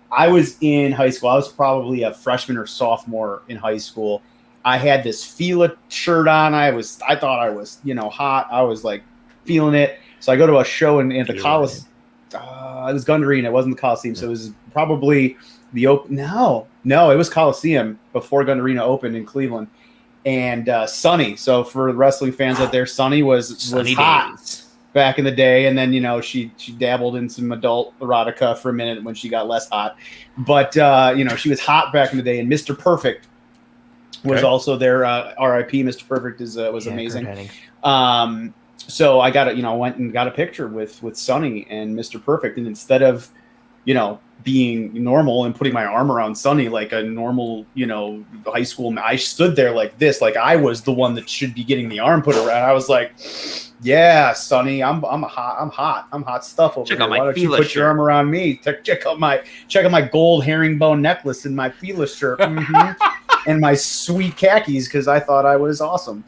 I was in high school. I was probably a freshman or sophomore in high school. I had this Fila shirt on. I thought I was, hot. I was feeling it. So I go to a show in the Coliseum. It was Gun Arena. It wasn't the Coliseum. So it was probably the open. No, it was Coliseum before Gun Arena opened in Cleveland. And Sunny. So for wrestling fans out there, Sunny was hot back in the day. And then, she dabbled in some adult erotica for a minute when she got less hot. But, she was hot back in the day. And Mr. Perfect was also there. R.I.P. Mr. Perfect was amazing. So I got went and got a picture with Sonny and Mr. Perfect, and instead of being normal and putting my arm around Sonny like a normal high school, I stood there like this, like I was the one that should be getting the arm put around. I was like, yeah, Sonny, I'm hot stuff over here. Why don't you put your arm around me? Check out my gold herringbone necklace and my Fila shirt. And my sweet khakis, because I thought I was awesome.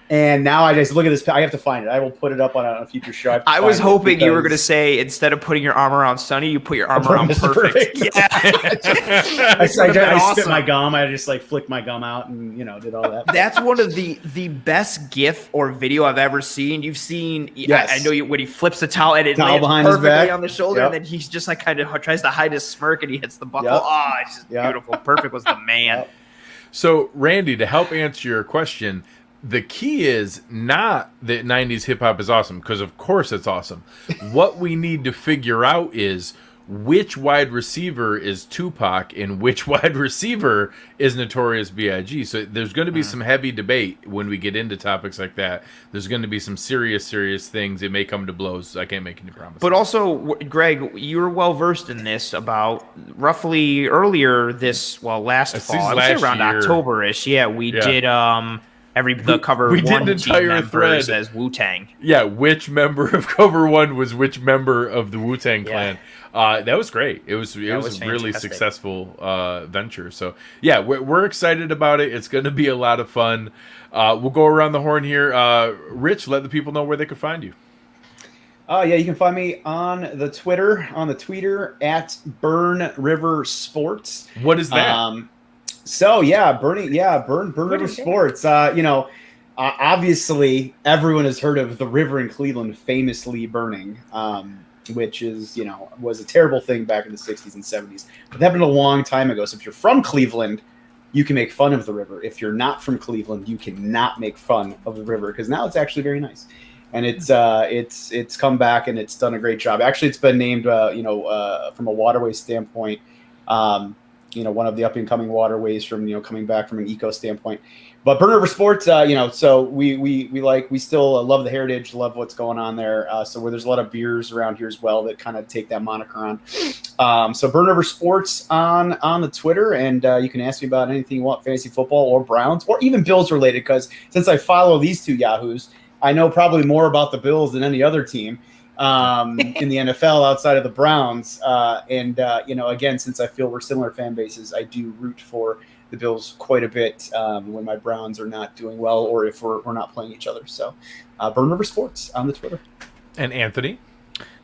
And now I just look at this. I have to find it. I will put it up on a future show. I was hoping you were going to say, instead of putting your arm around Sonny, you put your arm around Perfect. Yeah. I spit my gum. I just flicked my gum out and did all that. That's one of the best GIF or video I've ever seen. You've seen, yes. I know when he flips the towel and it lands behind his back on the shoulder, and then he's just kind of tries to hide his smirk and he hits the buckle. Oh, it's just beautiful. Perfect was the man. So, Randy, to help answer your question, the key is not that 90s hip-hop is awesome, because of course it's awesome. What we need to figure out is which wide receiver is Tupac and which wide receiver is Notorious B.I.G. So there's going to be some heavy debate when we get into topics like that. There's going to be some serious things. It may come to blows. I can't make any promises. But also, Greg, you were well-versed in this about roughly earlier last fall. I would say around October-ish. Yeah, we did... the cover we one did an entire thread as Wu-Tang. Yeah, which member of cover one was which member of the Wu-Tang clan. That was great. It was a really successful venture. So yeah, we're excited about it. It's going to be a lot of fun. We'll go around the horn here. Rich, let the people know where they can find you. You can find me on the tweeter at Burn River Sports. What is that? Burn River Sports. Obviously everyone has heard of the river in Cleveland famously burning, which is, was a terrible thing back in the 60s and 70s. But that happened a long time ago. So if you're from Cleveland, you can make fun of the river. If you're not from Cleveland, you cannot make fun of the river, because now it's actually very nice. And it's come back and it's done a great job. Actually, it's been named, from a waterway standpoint, one of the up and coming waterways from, coming back from an eco standpoint. But Burn River Sports, so we still love the heritage, love what's going on there. So where there's a lot of beers around here as well that kind of take that moniker on. So Burn River Sports on the Twitter, and you can ask me about anything you want, fantasy football or Browns or even Bills related, because since I follow these two yahoos, I know probably more about the Bills than any other team in the NFL outside of the Browns. Again, since I feel we're similar fan bases, I do root for the Bills quite a bit when my Browns are not doing well or if we're not playing each other. So Burn River Sports on the Twitter. And Anthony?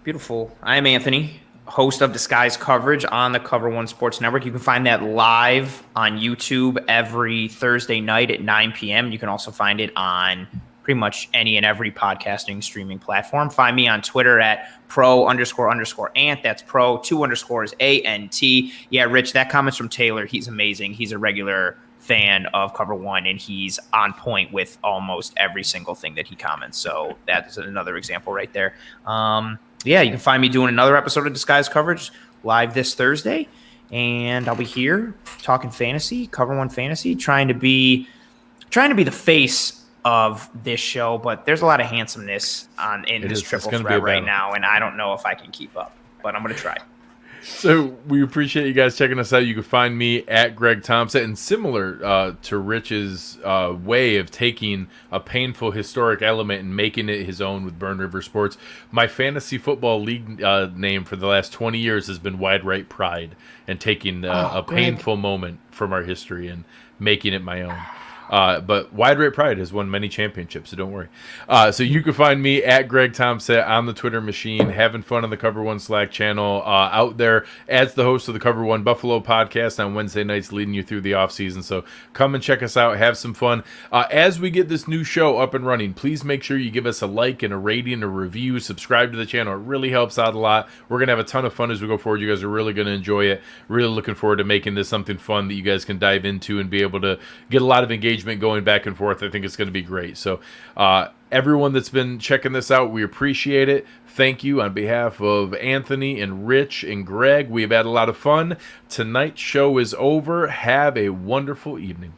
Beautiful. I'm Anthony, host of Disguise Coverage on the Cover One Sports Network. You can find that live on YouTube every Thursday night at 9 p.m. You can also find it on pretty much any and every podcasting streaming platform. Find me on Twitter at pro__ant. That's pro 2_ ANT. Yeah, Rich, that comment's from Taylor. He's amazing. He's a regular fan of Cover One, and he's on point with almost every single thing that he comments. So that is another example right there. You can find me doing another episode of Disguise Coverage live this Thursday, and I'll be here talking fantasy, Cover One fantasy, trying to be the face of this show, but there's a lot of handsomeness in this triple threat right now, and I don't know if I can keep up, but I'm going to try. So we appreciate you guys checking us out. You can find me at Greg Tompsett, and similar to Rich's way of taking a painful historic element and making it his own with Burn River Sports, my fantasy football league name for the last 20 years has been Wide Right Pride, and taking a painful moment from our history and making it my own. But Wide Right Pride has won many championships, so don't worry. So you can find me at Greg Tompsett on the Twitter machine, having fun on the Cover One Slack channel, out there as the host of the Cover One Buffalo podcast on Wednesday nights, leading you through the offseason. So come and check us out, have some fun. As we get this new show up and running, please make sure you give us a like and a rating, a review, subscribe to the channel. It really helps out a lot. We're going to have a ton of fun as we go forward. You guys are really going to enjoy it. Really looking forward to making this something fun that you guys can dive into and be able to get a lot of engagement going back and forth. I think it's going to be great. So everyone that's been checking this out, we appreciate it. Thank you on behalf of Anthony and Rich and Greg. We've had a lot of fun. Tonight's show is over. Have a wonderful evening.